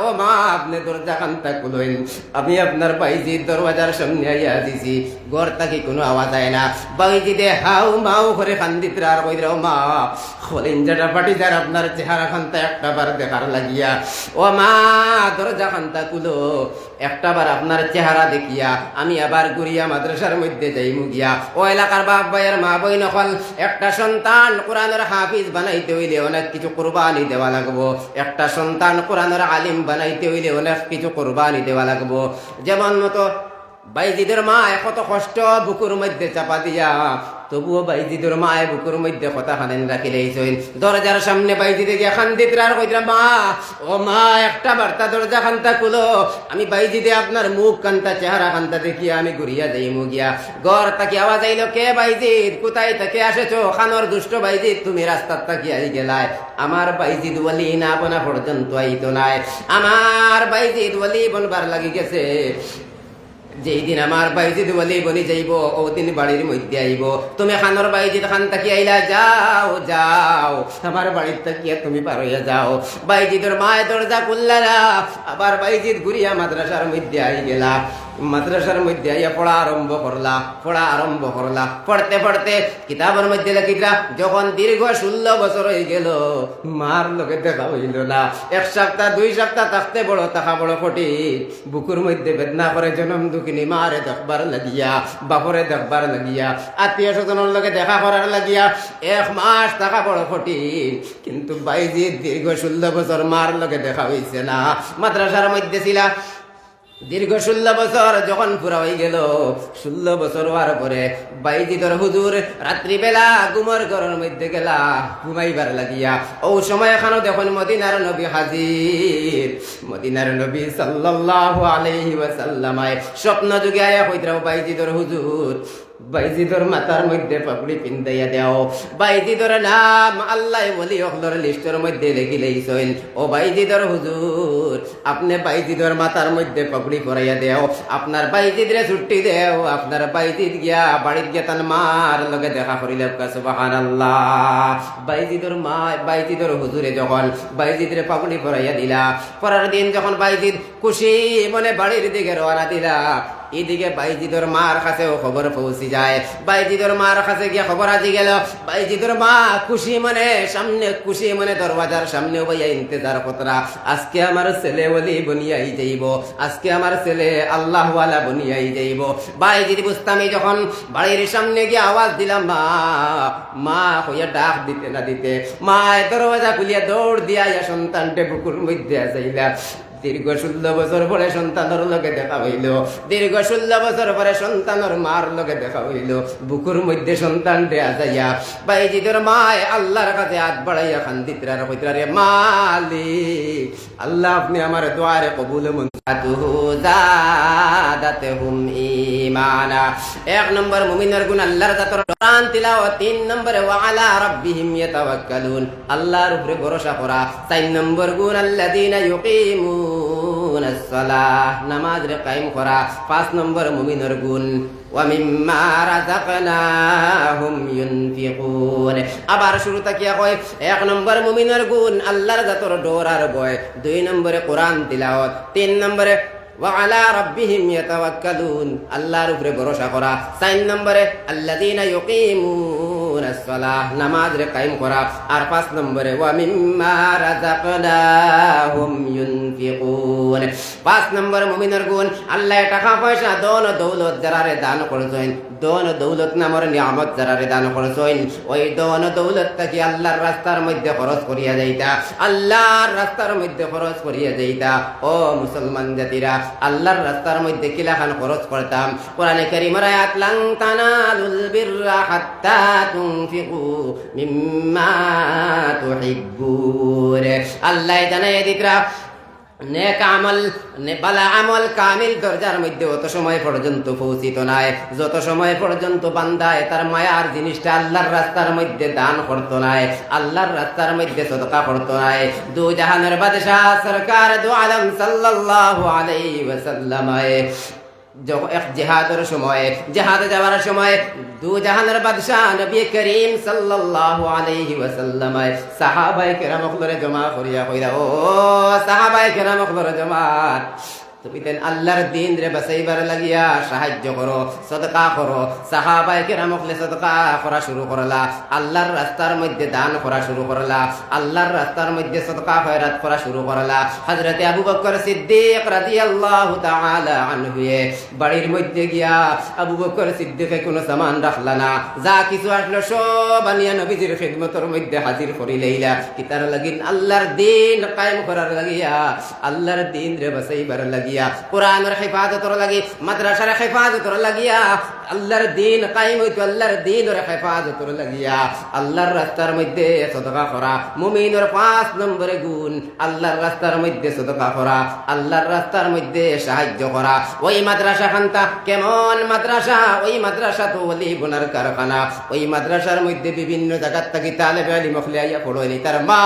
ও মা আপনি দরজা খানটা খুলেন, আমি আপনার বাইজি দরওয়াজার সামনে আইয়া দিছি, ঘর থেকে কোনো আওয়াজ হয় না। বাইজি দে হাউ মাও করে খান্দিত আর কই দাও মা খলিঞ্জাটা ফাটি যার আপনার চেহারা খানটা একটা বার দেখার লাগিয়া, ও মা দরজা খানটা খুলো, একটা বার আপনার চেহারা দেখিয়া আমি আবার গুড়িয়া মাদ্রাসার মধ্যে যাইমু গিয়া। ও এলাকার বাপ ভাইয়ের মা বই নকল একটা সন্তান কোরআনের হাফিজ বানাইতে হইলে অনেক কিছু কোরবানি দেওয়া লাগবো, একটা সন্তান কোরআনের আলিম বানাইতে হইলে অনেক কিছু কোরবানি দেওয়া লাগবো। যেমন মতো বাইজিদের মা কত কষ্ট বুকুর মধ্যে চাপা দিয়া, তবুও বাইজিদের মায়ে বুকুর মধ্যে কথা খানেন রাখিলেইছেন। দরজার সামনে বাইজিতে গিয়া খান্দিত আর কইরা মা ও মা একটা বার্তা দরজা খান্তা খুলো, আমি বাইজিতে আপনার মুখ কান্তা চেহারা কান্তা দেখিয়া আমি ঘুরিয়া যাইমু গিয়া। ঘর তাকি আওয়াজ আইলো কে বাইজিদ কোথায় থেকে আসেছো? খানোর দুষ্ট বাইজিদ তুমি রাস্তার তাকি আই গেলায়, আমার বাইজিদ ওয়ালি না বনা পর্যন্ত আইতো নাই, আমার বাইজিদ ওয়ালি বনবার লাগি গেছে। যেই দিন আমার বাইজিদ ওয়ালি বনি যাইব ও দিন বাড়ির মধ্যে আইব। তুমি খানোর বাইজিদ খান তাকি আইলা, যাও যাও আমার বাড়ির তাকিয়া তুমি পার হইয়া যাও। বাইজিদের মায়ে দরজা খুললা, আবার বাইজিদ ঘুরিয়া মাদ্রাসার মধ্যে আই গেলা। মাদ্রাসার মধ্যে আইয়া পড়া আরম্ভ করলা। পড়তে পড়তে কিতাবের মধ্যে লেখিলা যখন দীর্ঘ 16 বছর হয়ে গেল মার লোকে দেখা হইল না। 1 সপ্তাহ 2 সপ্তাহ থাকতে বড় টাকা বড় কঠিন, বুকুর মধ্যে বেদনা করে জনম দুঃখিনী মারে দেখবার লাগিয়া, বাপরে দেখবার লাগিয়া, আত্মীয় স্বজনের লোকে দেখা করার লাগিয়া 1 মাস টাকা বড় কঠিন। কিন্তু বাইজির দীর্ঘ 16 বছর মার লোকে দেখা হইছে না। মাদ্রাসার মধ্যে ছিলা দীর্ঘ 16 বছর যখন পুরা হয়ে গেল, 16 বছর হওয়ার পরে বাইজিদর হুজুর রাত্রিবেলা ঘুমর ঘরের মধ্যে গেলা ঘুমাইবার লাগিয়া। ও সময় এখানে দেখুন মদিনার নবী হাজির, মদিনার নবী সাল্লাল্লাহু আলাইহি ওয়াসাল্লাম স্বপ্ন যুগে আয়া কইতাও বাইজিদর হুজুর বাইজিদর মাথার মধ্যে পাগড়ি পিন্দাইয়া দেও। বাইজিদর নাম আল্লাহ ওলি হকলর লিস্টের মধ্যে লেখি লইছেন। ও বাইজিদর হুজুর আপনি বাইজিদর মাথার মধ্যে পাগড়ি পরাইয়া দেও, আপনার বাইজিদরে ছুটি দেও, আপনার বাইজিদ গিয়া বাড়িত গিয়া তার মার লগে দেখা করিলে সুবহানাল্লাহ। বাইজিদর মা বাইজিদর হুজুরে যখন বাইজিদরে পাগড়ি পরাইয়া দিলা, পরার দিন যখন বাইজিদ খুশি মনে বাড়ির দিকে রওনা দিলা, এদিকে বাইজিদর মার কাছেও খবর পৌঁছে যায়। বাইজিদর মার কাছে গিয়ে খবর আজি গেল। বাইজিদর মা খুশি মনে দরওয়াজার সামনে বইয়া ইন্তজার কতরা, আজকে আমার ছেলে ওলি বনিয়াই যাইব, আজকে আমার ছেলে আল্লাহওয়ালা বনিয়াই যাইব। বাইজিদ বুঝতামি যখন বাড়ির সামনে গিয়ে আওয়াজ দিলাম মা মা হইয়া ডাক দিতে না দিতে মা দরওয়াজা খুলিয়া দৌড় দিয়া সন্তানটে বুকুর মধ্যে যাইলা। দীর্ঘ 16 বছর পরে সন্তানের লগে দেখা হইল, দীর্ঘ 16 বছর পরে সন্তানের মার লগে দেখা হইল। বুকুর মধ্যে সন্তান দেয়া যাইয়া বাইজিদের মায় আল্লাহর কাছে হাত বাড়াইয়া খান্দিতরা কইতরা মালিক আল্লাহ আপনি আমার দোয়ারে কবুল মনসাতুহু জাদাতুহুম ঈমানা। 1 নম্বর মুমিনের গুণ আল্লাহর জাতর কোরআন তিলাওয়াত, 3 নম্বরে ওয়া আলা রাব্বিহিম ইয়াতাওয়াক্কালুন আল্লাহর উপরে ভরসা করা, 4 নম্বর গুণ আল্লাযীনা ইউকিমুনাস সালাহ নামাজ রে কায়েম করা, 5 নম্বর মুমিনের গুণ ওয়া মিম্মা রাযাকনাহুম ইউনফিকুন। আবার শুরু তাকিয়া কয় 1 নম্বর মুমিনের গুণ আল্লাহর জাতর ডর আর ভয়, 2 নম্বরে কোরআন তিলাওয়াত, 3 নম্বরে ওয়া আলা রাব্বিহিম ইয়াতাওয়াক্কালুন আল্লাহর উপরে ভরসা করা, 4 নম্বরে আল্লাযীনা ইউকিমুনাস সালাহ নামাজ রে কায়েম করা, আর 5 নম্বরে ওয়া মিম্মা রাযাকনাহুম ইউনফিকুন। 5 নম্বর মুমিনের গুণ আল্লাহ টাকা পয়সা দন দৌলত যারারে দান করেছেন, দন দৌলত নামের নিয়ামত যারারে দান করেছেন, ওই দন দৌলত থেকে আল্লাহর রাস্তার মধ্যে খরচ করিয়া যাইতা, আল্লাহর রাস্তার মধ্যে খরচ করিয়া যাইতা। ও মুসলমান জাতিরা আল্লাহর রাস্তার মধ্যে কিলাখান খরচ করতাম। কোরআনে কারীমের আয়াত লান তানালুল বিররা হাত্তা তুনফিকু মিম্মা তুহিব্বুন। আল্লাহ জানায় দিতরা নেক আমল বালা আমল কামিল দরজার মধ্যে অত সময় পর্যন্ত পৌঁছিত নাই যত সময় পর্যন্ত বান্দায় তার মায়ার জিনিসটা আল্লাহর রাস্তার মধ্যে দান করত নাই, আল্লাহর রাস্তার মধ্যে সদকা করত নাই। দু জাহানের বাদশাহ সরকার দু আলম সাল্লাল্লাহু আলাইহি ওয়াসাল্লাম এক জিহাদের সময়, জিহাদে যাওয়ার সময় দু জাহানের বাদশাহ নবী করিম সাল্লাল্লাহু আলাইহি ওয়াসাল্লাম সাহাবায়ে কেরামকে জমা করিয়া কইরা, ও সাহাবায়ে কেরামকে জমা, তুমি তেন আল্লাহর দিন রে বাঁচাইবার লাগিয়া সাহায্য করো, সদকা করো। সাহাবায়ে কেরামকে সদকা করা শুরু করলা, আল্লাহর রাস্তার মধ্যে দান করা শুরু করলা, আল্লাহর রাস্তার মধ্যে সদকা খয়রাত করা শুরু করলা। হযরতে আবু বকর সিদ্দিক রাদিয়াল্লাহু তাআলা আনহু বাড়ির মধ্যে গিয়া আবু বকর সিদ্দিকে কোনো সামান রাখলা না, যা কিছু আসলো সব আনিয়া নবীজির খিদমতের মধ্যে হাজির করি লইলা। কিতার লাগিন আল্লাহর দিন কায়েম করার লাগিয়া, আল্লাহর দিন রে বাঁচাইবার লাগিয়া, কোরআনের হেফাজতর লাগি, মাদ্রাসার হেফাজতর লাগিয়া, আল্লাহর দিন কায়েম হইতো, আল্লাহর দিনের হেফাজতর লাগিয়া আল্লাহর রাস্তার মধ্যে সদকা করা মুমিনের 5 নম্বরে গুণ, আল্লাহর রাস্তার মধ্যে সদকা করা, আল্লাহর রাস্তার মধ্যে সাহায্য করা। ওই মাদ্রাসা খানটা কেমন মাদ্রাসা, ওই মাদ্রাসা তো ওলি বোনার কারখানা। ওই মাদ্রাসার মধ্যে বিভিন্ন জায়গার থেকে তালেবে আলিম মখলে আইয়া পড়েনি, তার মা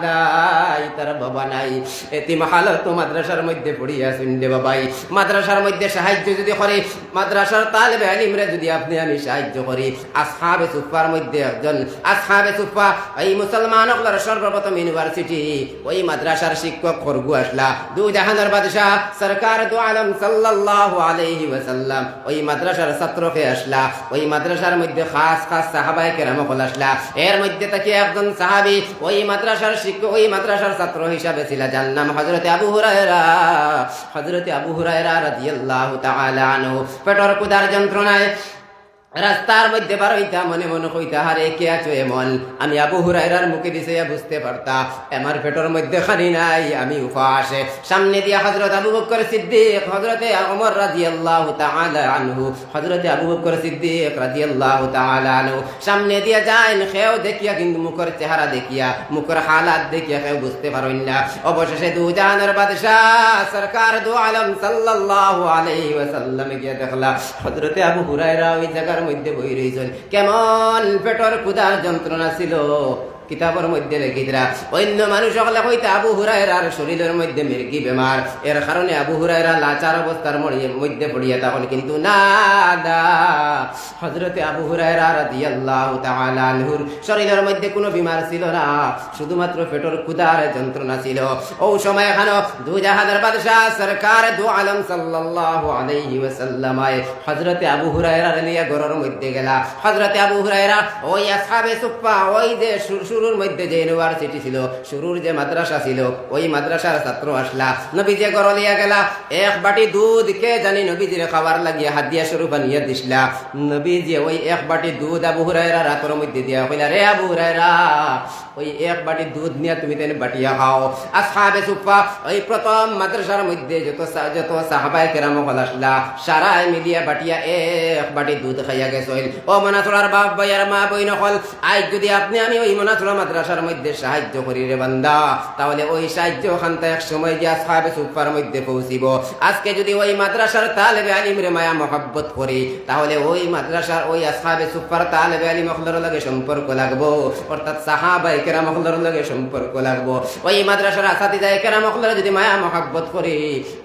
নাই, তার বাবা নাই, এতিম হালত মাদ্রাসার মধ্যে পড়িয়া শুনলে বাবাই। মাদ্রাসার মধ্যে সাহায্য যদি করে, মাদ্রাসার তালেবে আলিমরে যদি আপনি আমি সাহায্য করি, আসহাবে সুফার মধ্যে একজন, আসহাবে সুফা এই মুসলমান হকলার সর্বপ্রথম ইউনিভার্সিটি, ওই মাদ্রাসার শিক্ষক খরগু আসলা দু জাহানের বাদশাহ সরকার দু আলম সাল্লাল্লাহু আলাইহি ওয়াসাল্লাম ওই মাদ্রাসার ছাত্রকে আসলা। ওই মাদ্রাসার মধ্যে খাস খাস সাহাবায়ে কেরাম হল আসলা। এর মধ্যে থেকে একজন সাহাবী ওই মাদ্রাসার শিক্ষক, ওই মাদ্রাসার ছাত্র হিসাবে ছিল, যার নাম হযরতে আবু হুরায়রা। হযরতে আবু হুরায়রা রাদিয়াল্লাহু তাআলা আনহু পেটর কুদার যন্ত্রণায় রাস্তার মধ্যে বার হইতা, মনে মনে কইতা, হারে কে আছো এমন? আমি আবু হুরায়রার মুখে দিছে বুঝতে পারতা আমার পেটের মধ্যে খানি নাই, আমি উপাসে। সামনে দিয়া হযরত আবু বকর সিদ্দিক, হযরতে ওমর রাদিয়াল্লাহু তাআলা আনহু, হযরতে আবু বকর সিদ্দিক রাদিয়াল্লাহু তাআলা আনহু সামনে দিয়া যায়। কেউ দেখিয়া কিন্তু মুখের চেহারা দেখিয়া, মুখের হালাত দেখিয়া কেউ বুঝতে পারেন না। অবশেষে দু জাহানের বাদশাহ সরকার দু আলম সাল্লাল্লাহু আলাইহি ওয়াসাল্লাম গিয়া দেখলা হযরতে আবু হুরায়রা ওই জায়গার মধ্যে বই রইছেন। কেমন পেটর ক্ষুধার যন্ত্রণা ছিল, কিতাবের মধ্যে লেখি দিরা। অন্য মানুষ সকলে কইতে আবু হুরায়রার শরীরের মধ্যে মির্গি বেমার, এর কারণে আবু হুরায়রা লাচার অবস্থার মধ্যে পড়িয়া তখন, কিন্তু না দা, হযরতে আবু হুরায়রা রাদিয়াল্লাহু তাআলা আনহুর শরীরের মধ্যে কোনো বিমার ছিল না, শুধুমাত্র পেটের ক্ষুধার যন্ত্রণা ছিল। ও সময় এখানে দু জাহানের বাদশাহ সরকার দু আলম সাল্লাল্লাহু আলাইহি ওয়াসাল্লাম হযরতে আবু হুরায়রার নিয়ে ঘরের মধ্যে গেলা। হযরতে আবু হুরায়রা ওই আসহাবে সুফা, ওই যে শুরুর মধ্যে যে ইউনিভার্সিটি ছিল, শুরুর যে মাদ্রাসা ছিল, ওই মাদ্রাসার ছাত্র আসলা। নবীজি ঘর লিয়া গেলা, এক বাটি দুধ কে জানি নবীজির খাবার লাগিয়া হাদিয়া স্বরূপ বানিয়ে দিছিলা। নবীজি ওই এক বাটি দুধ আবু হুরায়রা রাতের মধ্যে দিয়া কইলা, রে আবু হুরায়রা, ওই এক বাটি দুধ নিয়ে তুমি তেন বাটিয়া খাও। আসহাবে সুফা ওই প্রথম মাদ্রাসার মধ্যে যত সাহাবায়ে কেরাম হল আসলা, সারাই মিলিয়া বাটিয়া এক বাটি দুধ খাইয়া গেছিল। ও মনাসুরার বাপ ভাইয়ার মা বইন হল, আজ যদি আপনি আমি ওই মনাসুরা মাদ্রাসার মধ্যে সাহায্য করি রে বান্দা, তাহলে ওই সাহায্য খানটা এক সময় যে আসহাবে সুফার মধ্যে পৌঁছিব। আজকে যদি ওই মাদ্রাসার তালেবে আলিম রে মায়া মহব্বত করি, তাহলে ওই মাদ্রাসার ওই আসহাবে সুফার তালেবে আলিম হলর লগে সম্পর্ক লাগবো, অর্থাৎ সাহাবায়ে কেরাম হলর লগে সম্পর্ক লাগবো। ওই মাদ্রাসার আসাতিজায়ে কেরাম হলর যদি মায়া মহব্বত করি,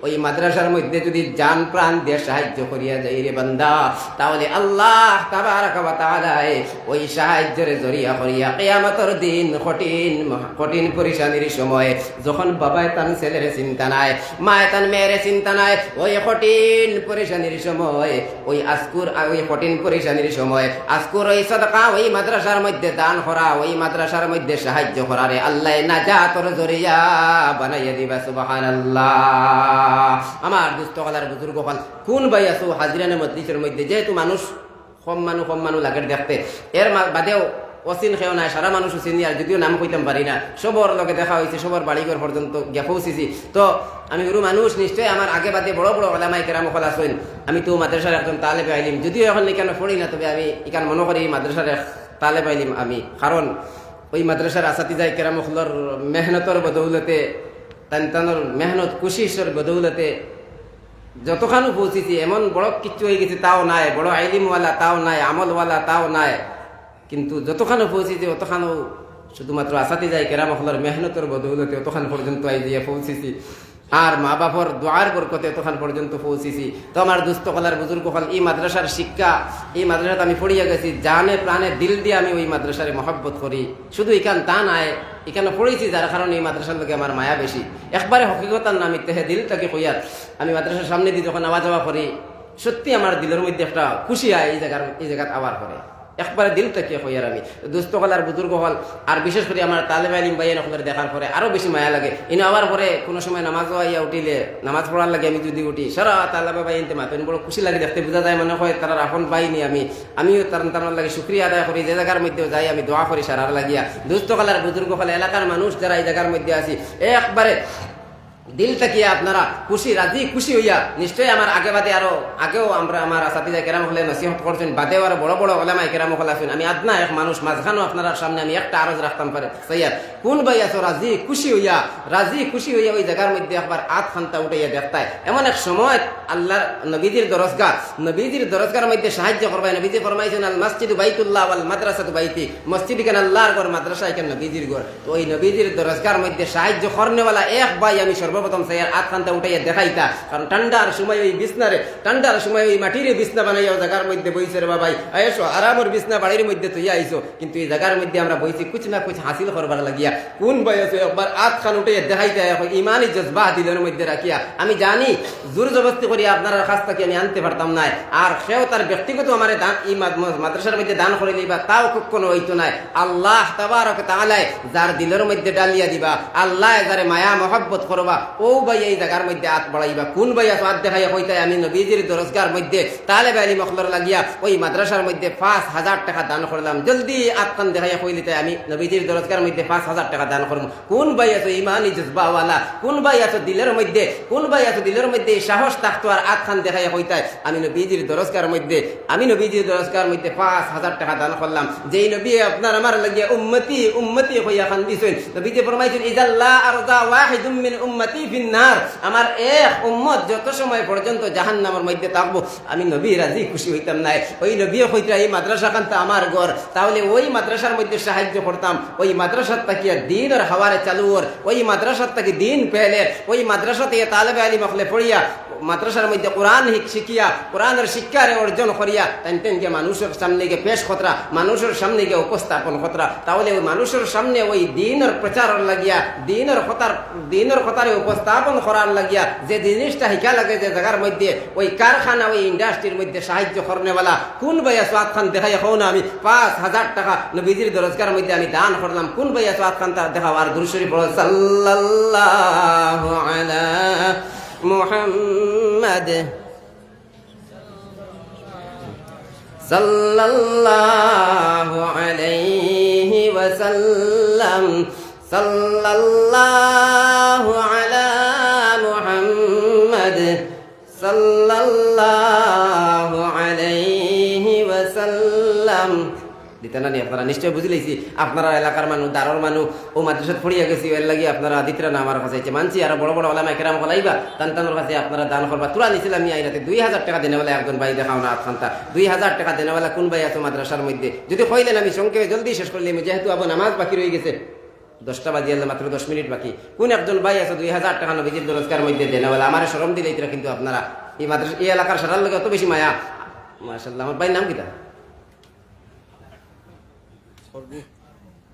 ওই মাদ্রাসার মধ্যে যদি জান প্রাণ দিয়ে সাহায্য করিয়া যাই রে বান্দা, তাহলে আল্লাহ তাবারাক ওয়া তাআলা ওই সাহায্যের জরিয়া করিয়া কিয়ামতের দিন কঠিন পরিশানির সময়, যখন বাবায় তান ছেলের চিন্তা নাই, মায় তান মেয়ের চিন্তা নাই, ওই কঠিন পরিশানির সময়, ওই আজকুর ওই কঠিন পরিশানির সময় আজকুর ওই সাদাকা ওই মাদ্রাসার মধ্যে দান করা, ওই মাদ্রাসার মধ্যে সাহায্য করা রে আল্লাহ নাজাতর জরিয়া বানাইয়া দিবা। সুবহানাল্লাহ। আমার দুস্থ হলার বুজুর্গ হল কোন ভাই আছো হাজিরানের মজলিসের মধ্যে, যেহেতু মানুষ কম মানুষ লাগে দেখতে, এর বাদেও অচিন খেয়েও নাই, সারা মানুষ চিনি, আর যদিও নাম কইতাম পারি না, সবর লগে দেখা হয়েছে, সবর বাড়িঘর পর্যন্ত গিয়া পৌঁছেছি। তো আমি গুরু মানুষ, নিশ্চয়ই আমার আগে বাদে বড় বড় ওলামায়ে কেরাম হল আছেন। আমি তো মাদ্রাসার একজন তালেবে আইলিম, যদিও এখন এখানে পড়ি না, তবে আমি এখানে মনে করি মাদ্রাসার তালেবে আইলিম আমি, কারণ ওই মাদ্রাসার আসাতিজায়ে কেরাম হলর মেহনতর বদৌলতে তানোর মেহনত কোশিশের বদৌলতে যতখানো পৌঁছেছি, এমন বড় কিচ্ছু হয়ে গেছে তাও নাই, বড় আইলিমওয়ালা তাও নাই, আমলওয়ালা তাও নাই, কিন্তু যতখানো পৌঁছেছি অতখানো শুধুমাত্র আসাতিজায়ে কেরাম হলার মেহনতের বদৌলতে অতখান পর্যন্ত আই দিয়ে পৌঁছেছি, আর মা বাবার দোয়ার বরকতে এতখান পর্যন্ত পৌঁছেছি। তো আমার দুস্থ কলার বুজুর্গ হল এই মাদ্রাসার শিক্ষা, এই মাদ্রাসাতে আমি পড়িয়া গেছি, জানে প্রাণে দিল দিয়ে আমি ওই মাদ্রাসারে মহব্বত করি। শুধু এখান তা নাই, এখানে পড়েছি যার কারণে এই মাদ্রাসার লোকে আমার মায়া বেশি। একবারে হকিকতার নাম ইত্যাহে দিলটাকে কইয়ার আমি মাদ্রাসার সামনে দিয়ে যখন আওয়া যাওয়া করি, সত্যি আমার দিলের মধ্যে একটা খুশি হয় এই জায়গাত আবার করে, একবারে দিলটা কে হইয়ার আমি দুস্থ হল আর বুজুর্গ হল, আর বিশেষ করে আমার তালেব আলিম ভাইয়ের আপনার দেখার পরে আরো বেশি মায়া লাগে। ইনি আবার পরে কোনো সময় নামাজও আইয়া উঠিলে, নামাজ পড়ার লাগে আমি যদি উঠি, সারা তালেবা ভাই এনতে মাতেন বড় খুশি লাগে, দেখতে বোঝা যায় মনে হয় তারা আপন পাইনি। আমিও তার লাগে শুক্রিয়া আদায় করি, যে জায়গার মধ্যেও যাই আমি দোয়া করি সারার লাগিয়া। দুস্থ হল আর বুজুর্গ হল এলাকার মানুষ যারা এই জায়গার মধ্যে আছি, একবারে দিল তাকিয়ে আপনারা খুশি রাজি খুশি হইয়া, নিশ্চয়ই আমার আগে বাদে আরো আগেও আমরা আমার আসাতিজায়ে কেরাম হলে নসিহত করছেন, বাদেও আরো বড় বড় ওলামায়ে কেরাম হল আছেন। আমি আদনা এক মানুষ মাঝখানেও আপনার সামনে আমি একটা আরজ রাখতাম পারে সৈয়াদ, কোন ভাই আছো রাজি খুশি হইয়া ওই জায়গার মধ্যে একবার আধ খান্তা উঠাইয়া দেখতায়। এমন এক সময় আল্লাহর নবীজির দরজগার মধ্যে সাহায্য করবাই। নবীজি ফরমাইছেন আল মসজিদু বাইতুল্লাহ ওয়াল মাদ্রাসাতু বাইতি, মসজিদ কেন আল্লাহর ঘর, মাদ্রাসা কেন নবীজির ঘর। তো ওই নবীজির দরজগার মধ্যে সাহায্য করনেওয়ালা এক ভাই আমি সর্বপ্রথম সাইয়ার আধ খান্তা উঠাইয়া দেখাইতা। কারণ ঠান্ডার সময় ওই মাটির বিছনা বানাইয়া জায়গার মধ্যে বইছে রে বাবাই, আয়েসো আরামর বিছনা বাড়ির মধ্যে তুইয়া আইসো, কিন্তু এই জায়গার মধ্যে আমরা বইছি কুছ না কুছ হাসিল করবার লাগিয়া। কোন ভাই আছো একবার আধ খান উঠাইয়া দেখাইতা, ইমানি জজবা দিলের মধ্যে রাখিয়া। আমি জানি জোর জবস্তি করিয়া আপনার কাছ থেকে আমি আনতে পারতাম না, আর সেও তার ব্যক্তিগত আমার দান এই মাদ্রাসার মধ্যে দান করে দিবা, তাও কখনো হইতো নাই। আল্লাহ তাবারক তাআলা যার দিলের মধ্যে ডালিয়া দিবা, আল্লাহ যারে মায়া মহব্বত করবা, ও ভাই এই জায়গার মধ্যে হাত বাড়াইবা। কোন ভাই আছো হাত দেখাইয়া কইতাই আমি নবীজির দরজগার মধ্যে তালেব আলিম মখলর লাগিয়া ওই মাদ্রাসার মধ্যে 5,000 টাকা দান করলাম। জলদি আত্মান দেখাইয়া কইলিতে আমি নবীজির দরজগার মধ্যে 5,000 টাকা দান করব। কোন ভাই আছো ইমানি জজবাওয়ালা, কোন ভাই আছো দিলের মধ্যে সাহস থাকতো আর আত্মান দেখাইয়া কইতাই আমি নবীজির দরজগার মধ্যে 5,000 টাকা দান করলাম। যেই নবী আপনার আমার লাগিয়া উম্মতি হইয়া কান্দিছেন, নবীজি ফরমাইছেন ইজাল্লা আরদা ওয়াহিদুম মিন উম্মতি ফিন্নার, আমার এক উম্মত যত সময় পর্যন্ত জাহান্নামের মধ্যে থাকবো আমি নবী রাজি খুশি হইতাম না। ওই নবী হইতা এই মাদ্রাসা কান্তা আমার ঘর, তাহলে ওই মাদ্রাসার মধ্যে সাহায্য করতাম, ওই মাদ্রাসার তাকিয়া দিনের হাওয়ারে চালুর, ওই মাদ্রাসার তাকি দিন পেলে, ওই মাদ্রাসা থেকে তালেবে আলিম হলে পড়িয়া মাদ্রাসার মধ্যে কোরআন শিখিয়া কোরআনের শিক্ষারে অর্জন করিয়া তেন গিয়ে মানুষের সামনে গিয়ে পেশ খতরা, মানুষের সামনে গিয়ে উপস্থাপন খতরা। তাহলে ওই মানুষের সামনে ওই দিনের প্রচার লাগিয়া দিনের কথারে উপস্থাপন করার লাগিয়া যে জিনিসটা শিখা লাগে, যে জায়গার মধ্যে ওই কারখানা ওই ইন্ডাস্ট্রির মধ্যে সাহায্য করনেওয়ালা কোন ভাইয়া সোয়াদ খান দেখাই হও না আমি 5,000 টাকা নবীজির দরজগার মধ্যে আমি দান করলাম। কোন ভাইয়া সোয়াদ খান তা দেখাও। আর দুরূদ শরীফ পড়ো সাল্লাল্লাহু আলা মুহাম্মাদ সাল্লাল্লাহু আলাইহি ওয়াসাল্লাম, সাল্লাল্লাহু আলা মুহাম্মাদ সাল্লাল্লাহু আলাইহি ওয়াসাল্লাম। দিতে না নি আপনারা নিশ্চয় বুঝলেছি, আপনারা এলাকার মানুষ দারোর মানুষ ও মাদ্রাসাত পড়িয়া গেছি, এর লাগি আপনারা দিতরা না আমার কাছে মানছি। আর বড় বড় ওলামায়ে কেরাম হলাইবা তানতানোর কাছে আপনারা দান করবা। তুলা নিছিলাম আমি আইনাতে 2,000 টাকা দেনেওয়ালা একজন ভাই দেখাও না আতখান্তা 2,000 টাকা দেনেওয়ালা কোন ভাই আছো মাদ্রাসার মধ্যে? যদি কইলেন আমি সংক্ষেপে জলদি শেষ করলাম, যেহেতু আবার নামাজ বাকি রয়ে গেছে, 10টা বাজিয়ে মাত্র 10 মিনিট বাকি। কোন একজন ভাই আছে 2,000 টাকা নবীজির দরজগার মধ্যে দেনেওয়ালা? আমার শরম দিলে এটা কিন্তু আপনারা এই মাদ্রাসা এই এলাকার সারার লোক অত বেশি মায়া। মাশাআল্লাহ। আমার ভাইয়ের নাম কিটা?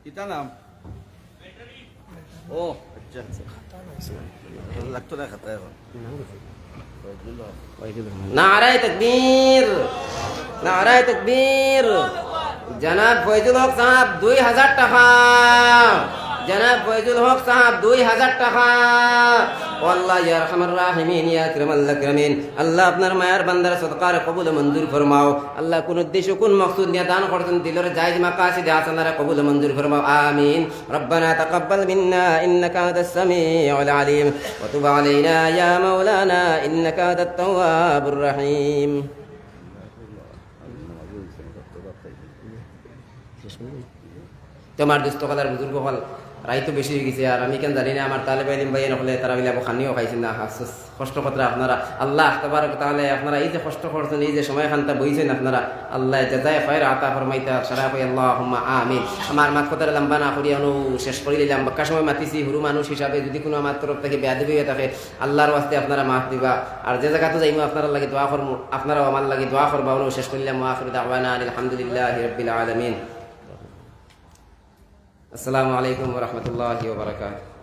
কিতা নাম? ও আচ্ছা লাগতো না খাতা এখন। নারায়ে তাকবীর, নারায়ে তাকবীর। জনাব ফয়জুল হক সাহেব 2,000 টাকা, জনাব ফয়জুল হক সাহেব 2,000 টাকা। আল্লাহ ইয়া আরহামার রাহিমিন ইয়া আকরামাল আকরামিন, আল্লাহ আপনার মায়ার বান্দার সদকার কবুল মঞ্জুর ফরমাও। আল্লাহ কোন উদ্দেশ্য কোন মাকসুদ নিয়ে দান করতেন দিলের জায়েজ মাকাসিদে হাসানারা কবুল মঞ্জুর ফরমাও, আমিন। রব্বানা তাকাব্বাল মিন্না ইন্নাকা আনতাস সামিউল আলিম ওয়া তুব আলাইনা ইয়া মাওলানা ইন্নাকা আনতাত তাওয়াবুর রহিম। তোমার দুস্থকালার বুজুর্গ হল রাই তো বেশি হয়ে গেছে আর আমি কেন জানি না আমার তালেব ইলম ভাই নহলে তারা বিলাবো খানিও খাইছেন না আফসোস কষ্ট কথা আপনারা আল্লাহ তাবারক তাআলা আপনারা এই যে কষ্ট করছেন এই যে সময় খানটা বইছেন আপনারা আল্লাহ জাযায়ে খায়র আতা ফরমাইতা সারা কই আল্লাহুম্মা আমিন আমার মাত কথা লম্বা না করি অনু শেষ করে দিলাম বাক্কা সময় মাতিছি হুরু মানুষ হিসাবে যদি কোনো আমার তরফ থেকে বেয়াদবি হয়ে থাকে আল্লাহর ওয়াস্তে আপনারা মাফ দিবা আর যে জায়গাতে যাইমু আপনারা লাগি দোয়া করমু আপনারাও আমার লাগি দোয়া করবা অনু শেষ করলাম আখির দাওয়ানা আলহামদুলিল্লাহি রাব্বিল আলামিন আসসালামু আলাইকুম ওয়া রাহমাতুল্লাহি ওয়া বারাকাতুহু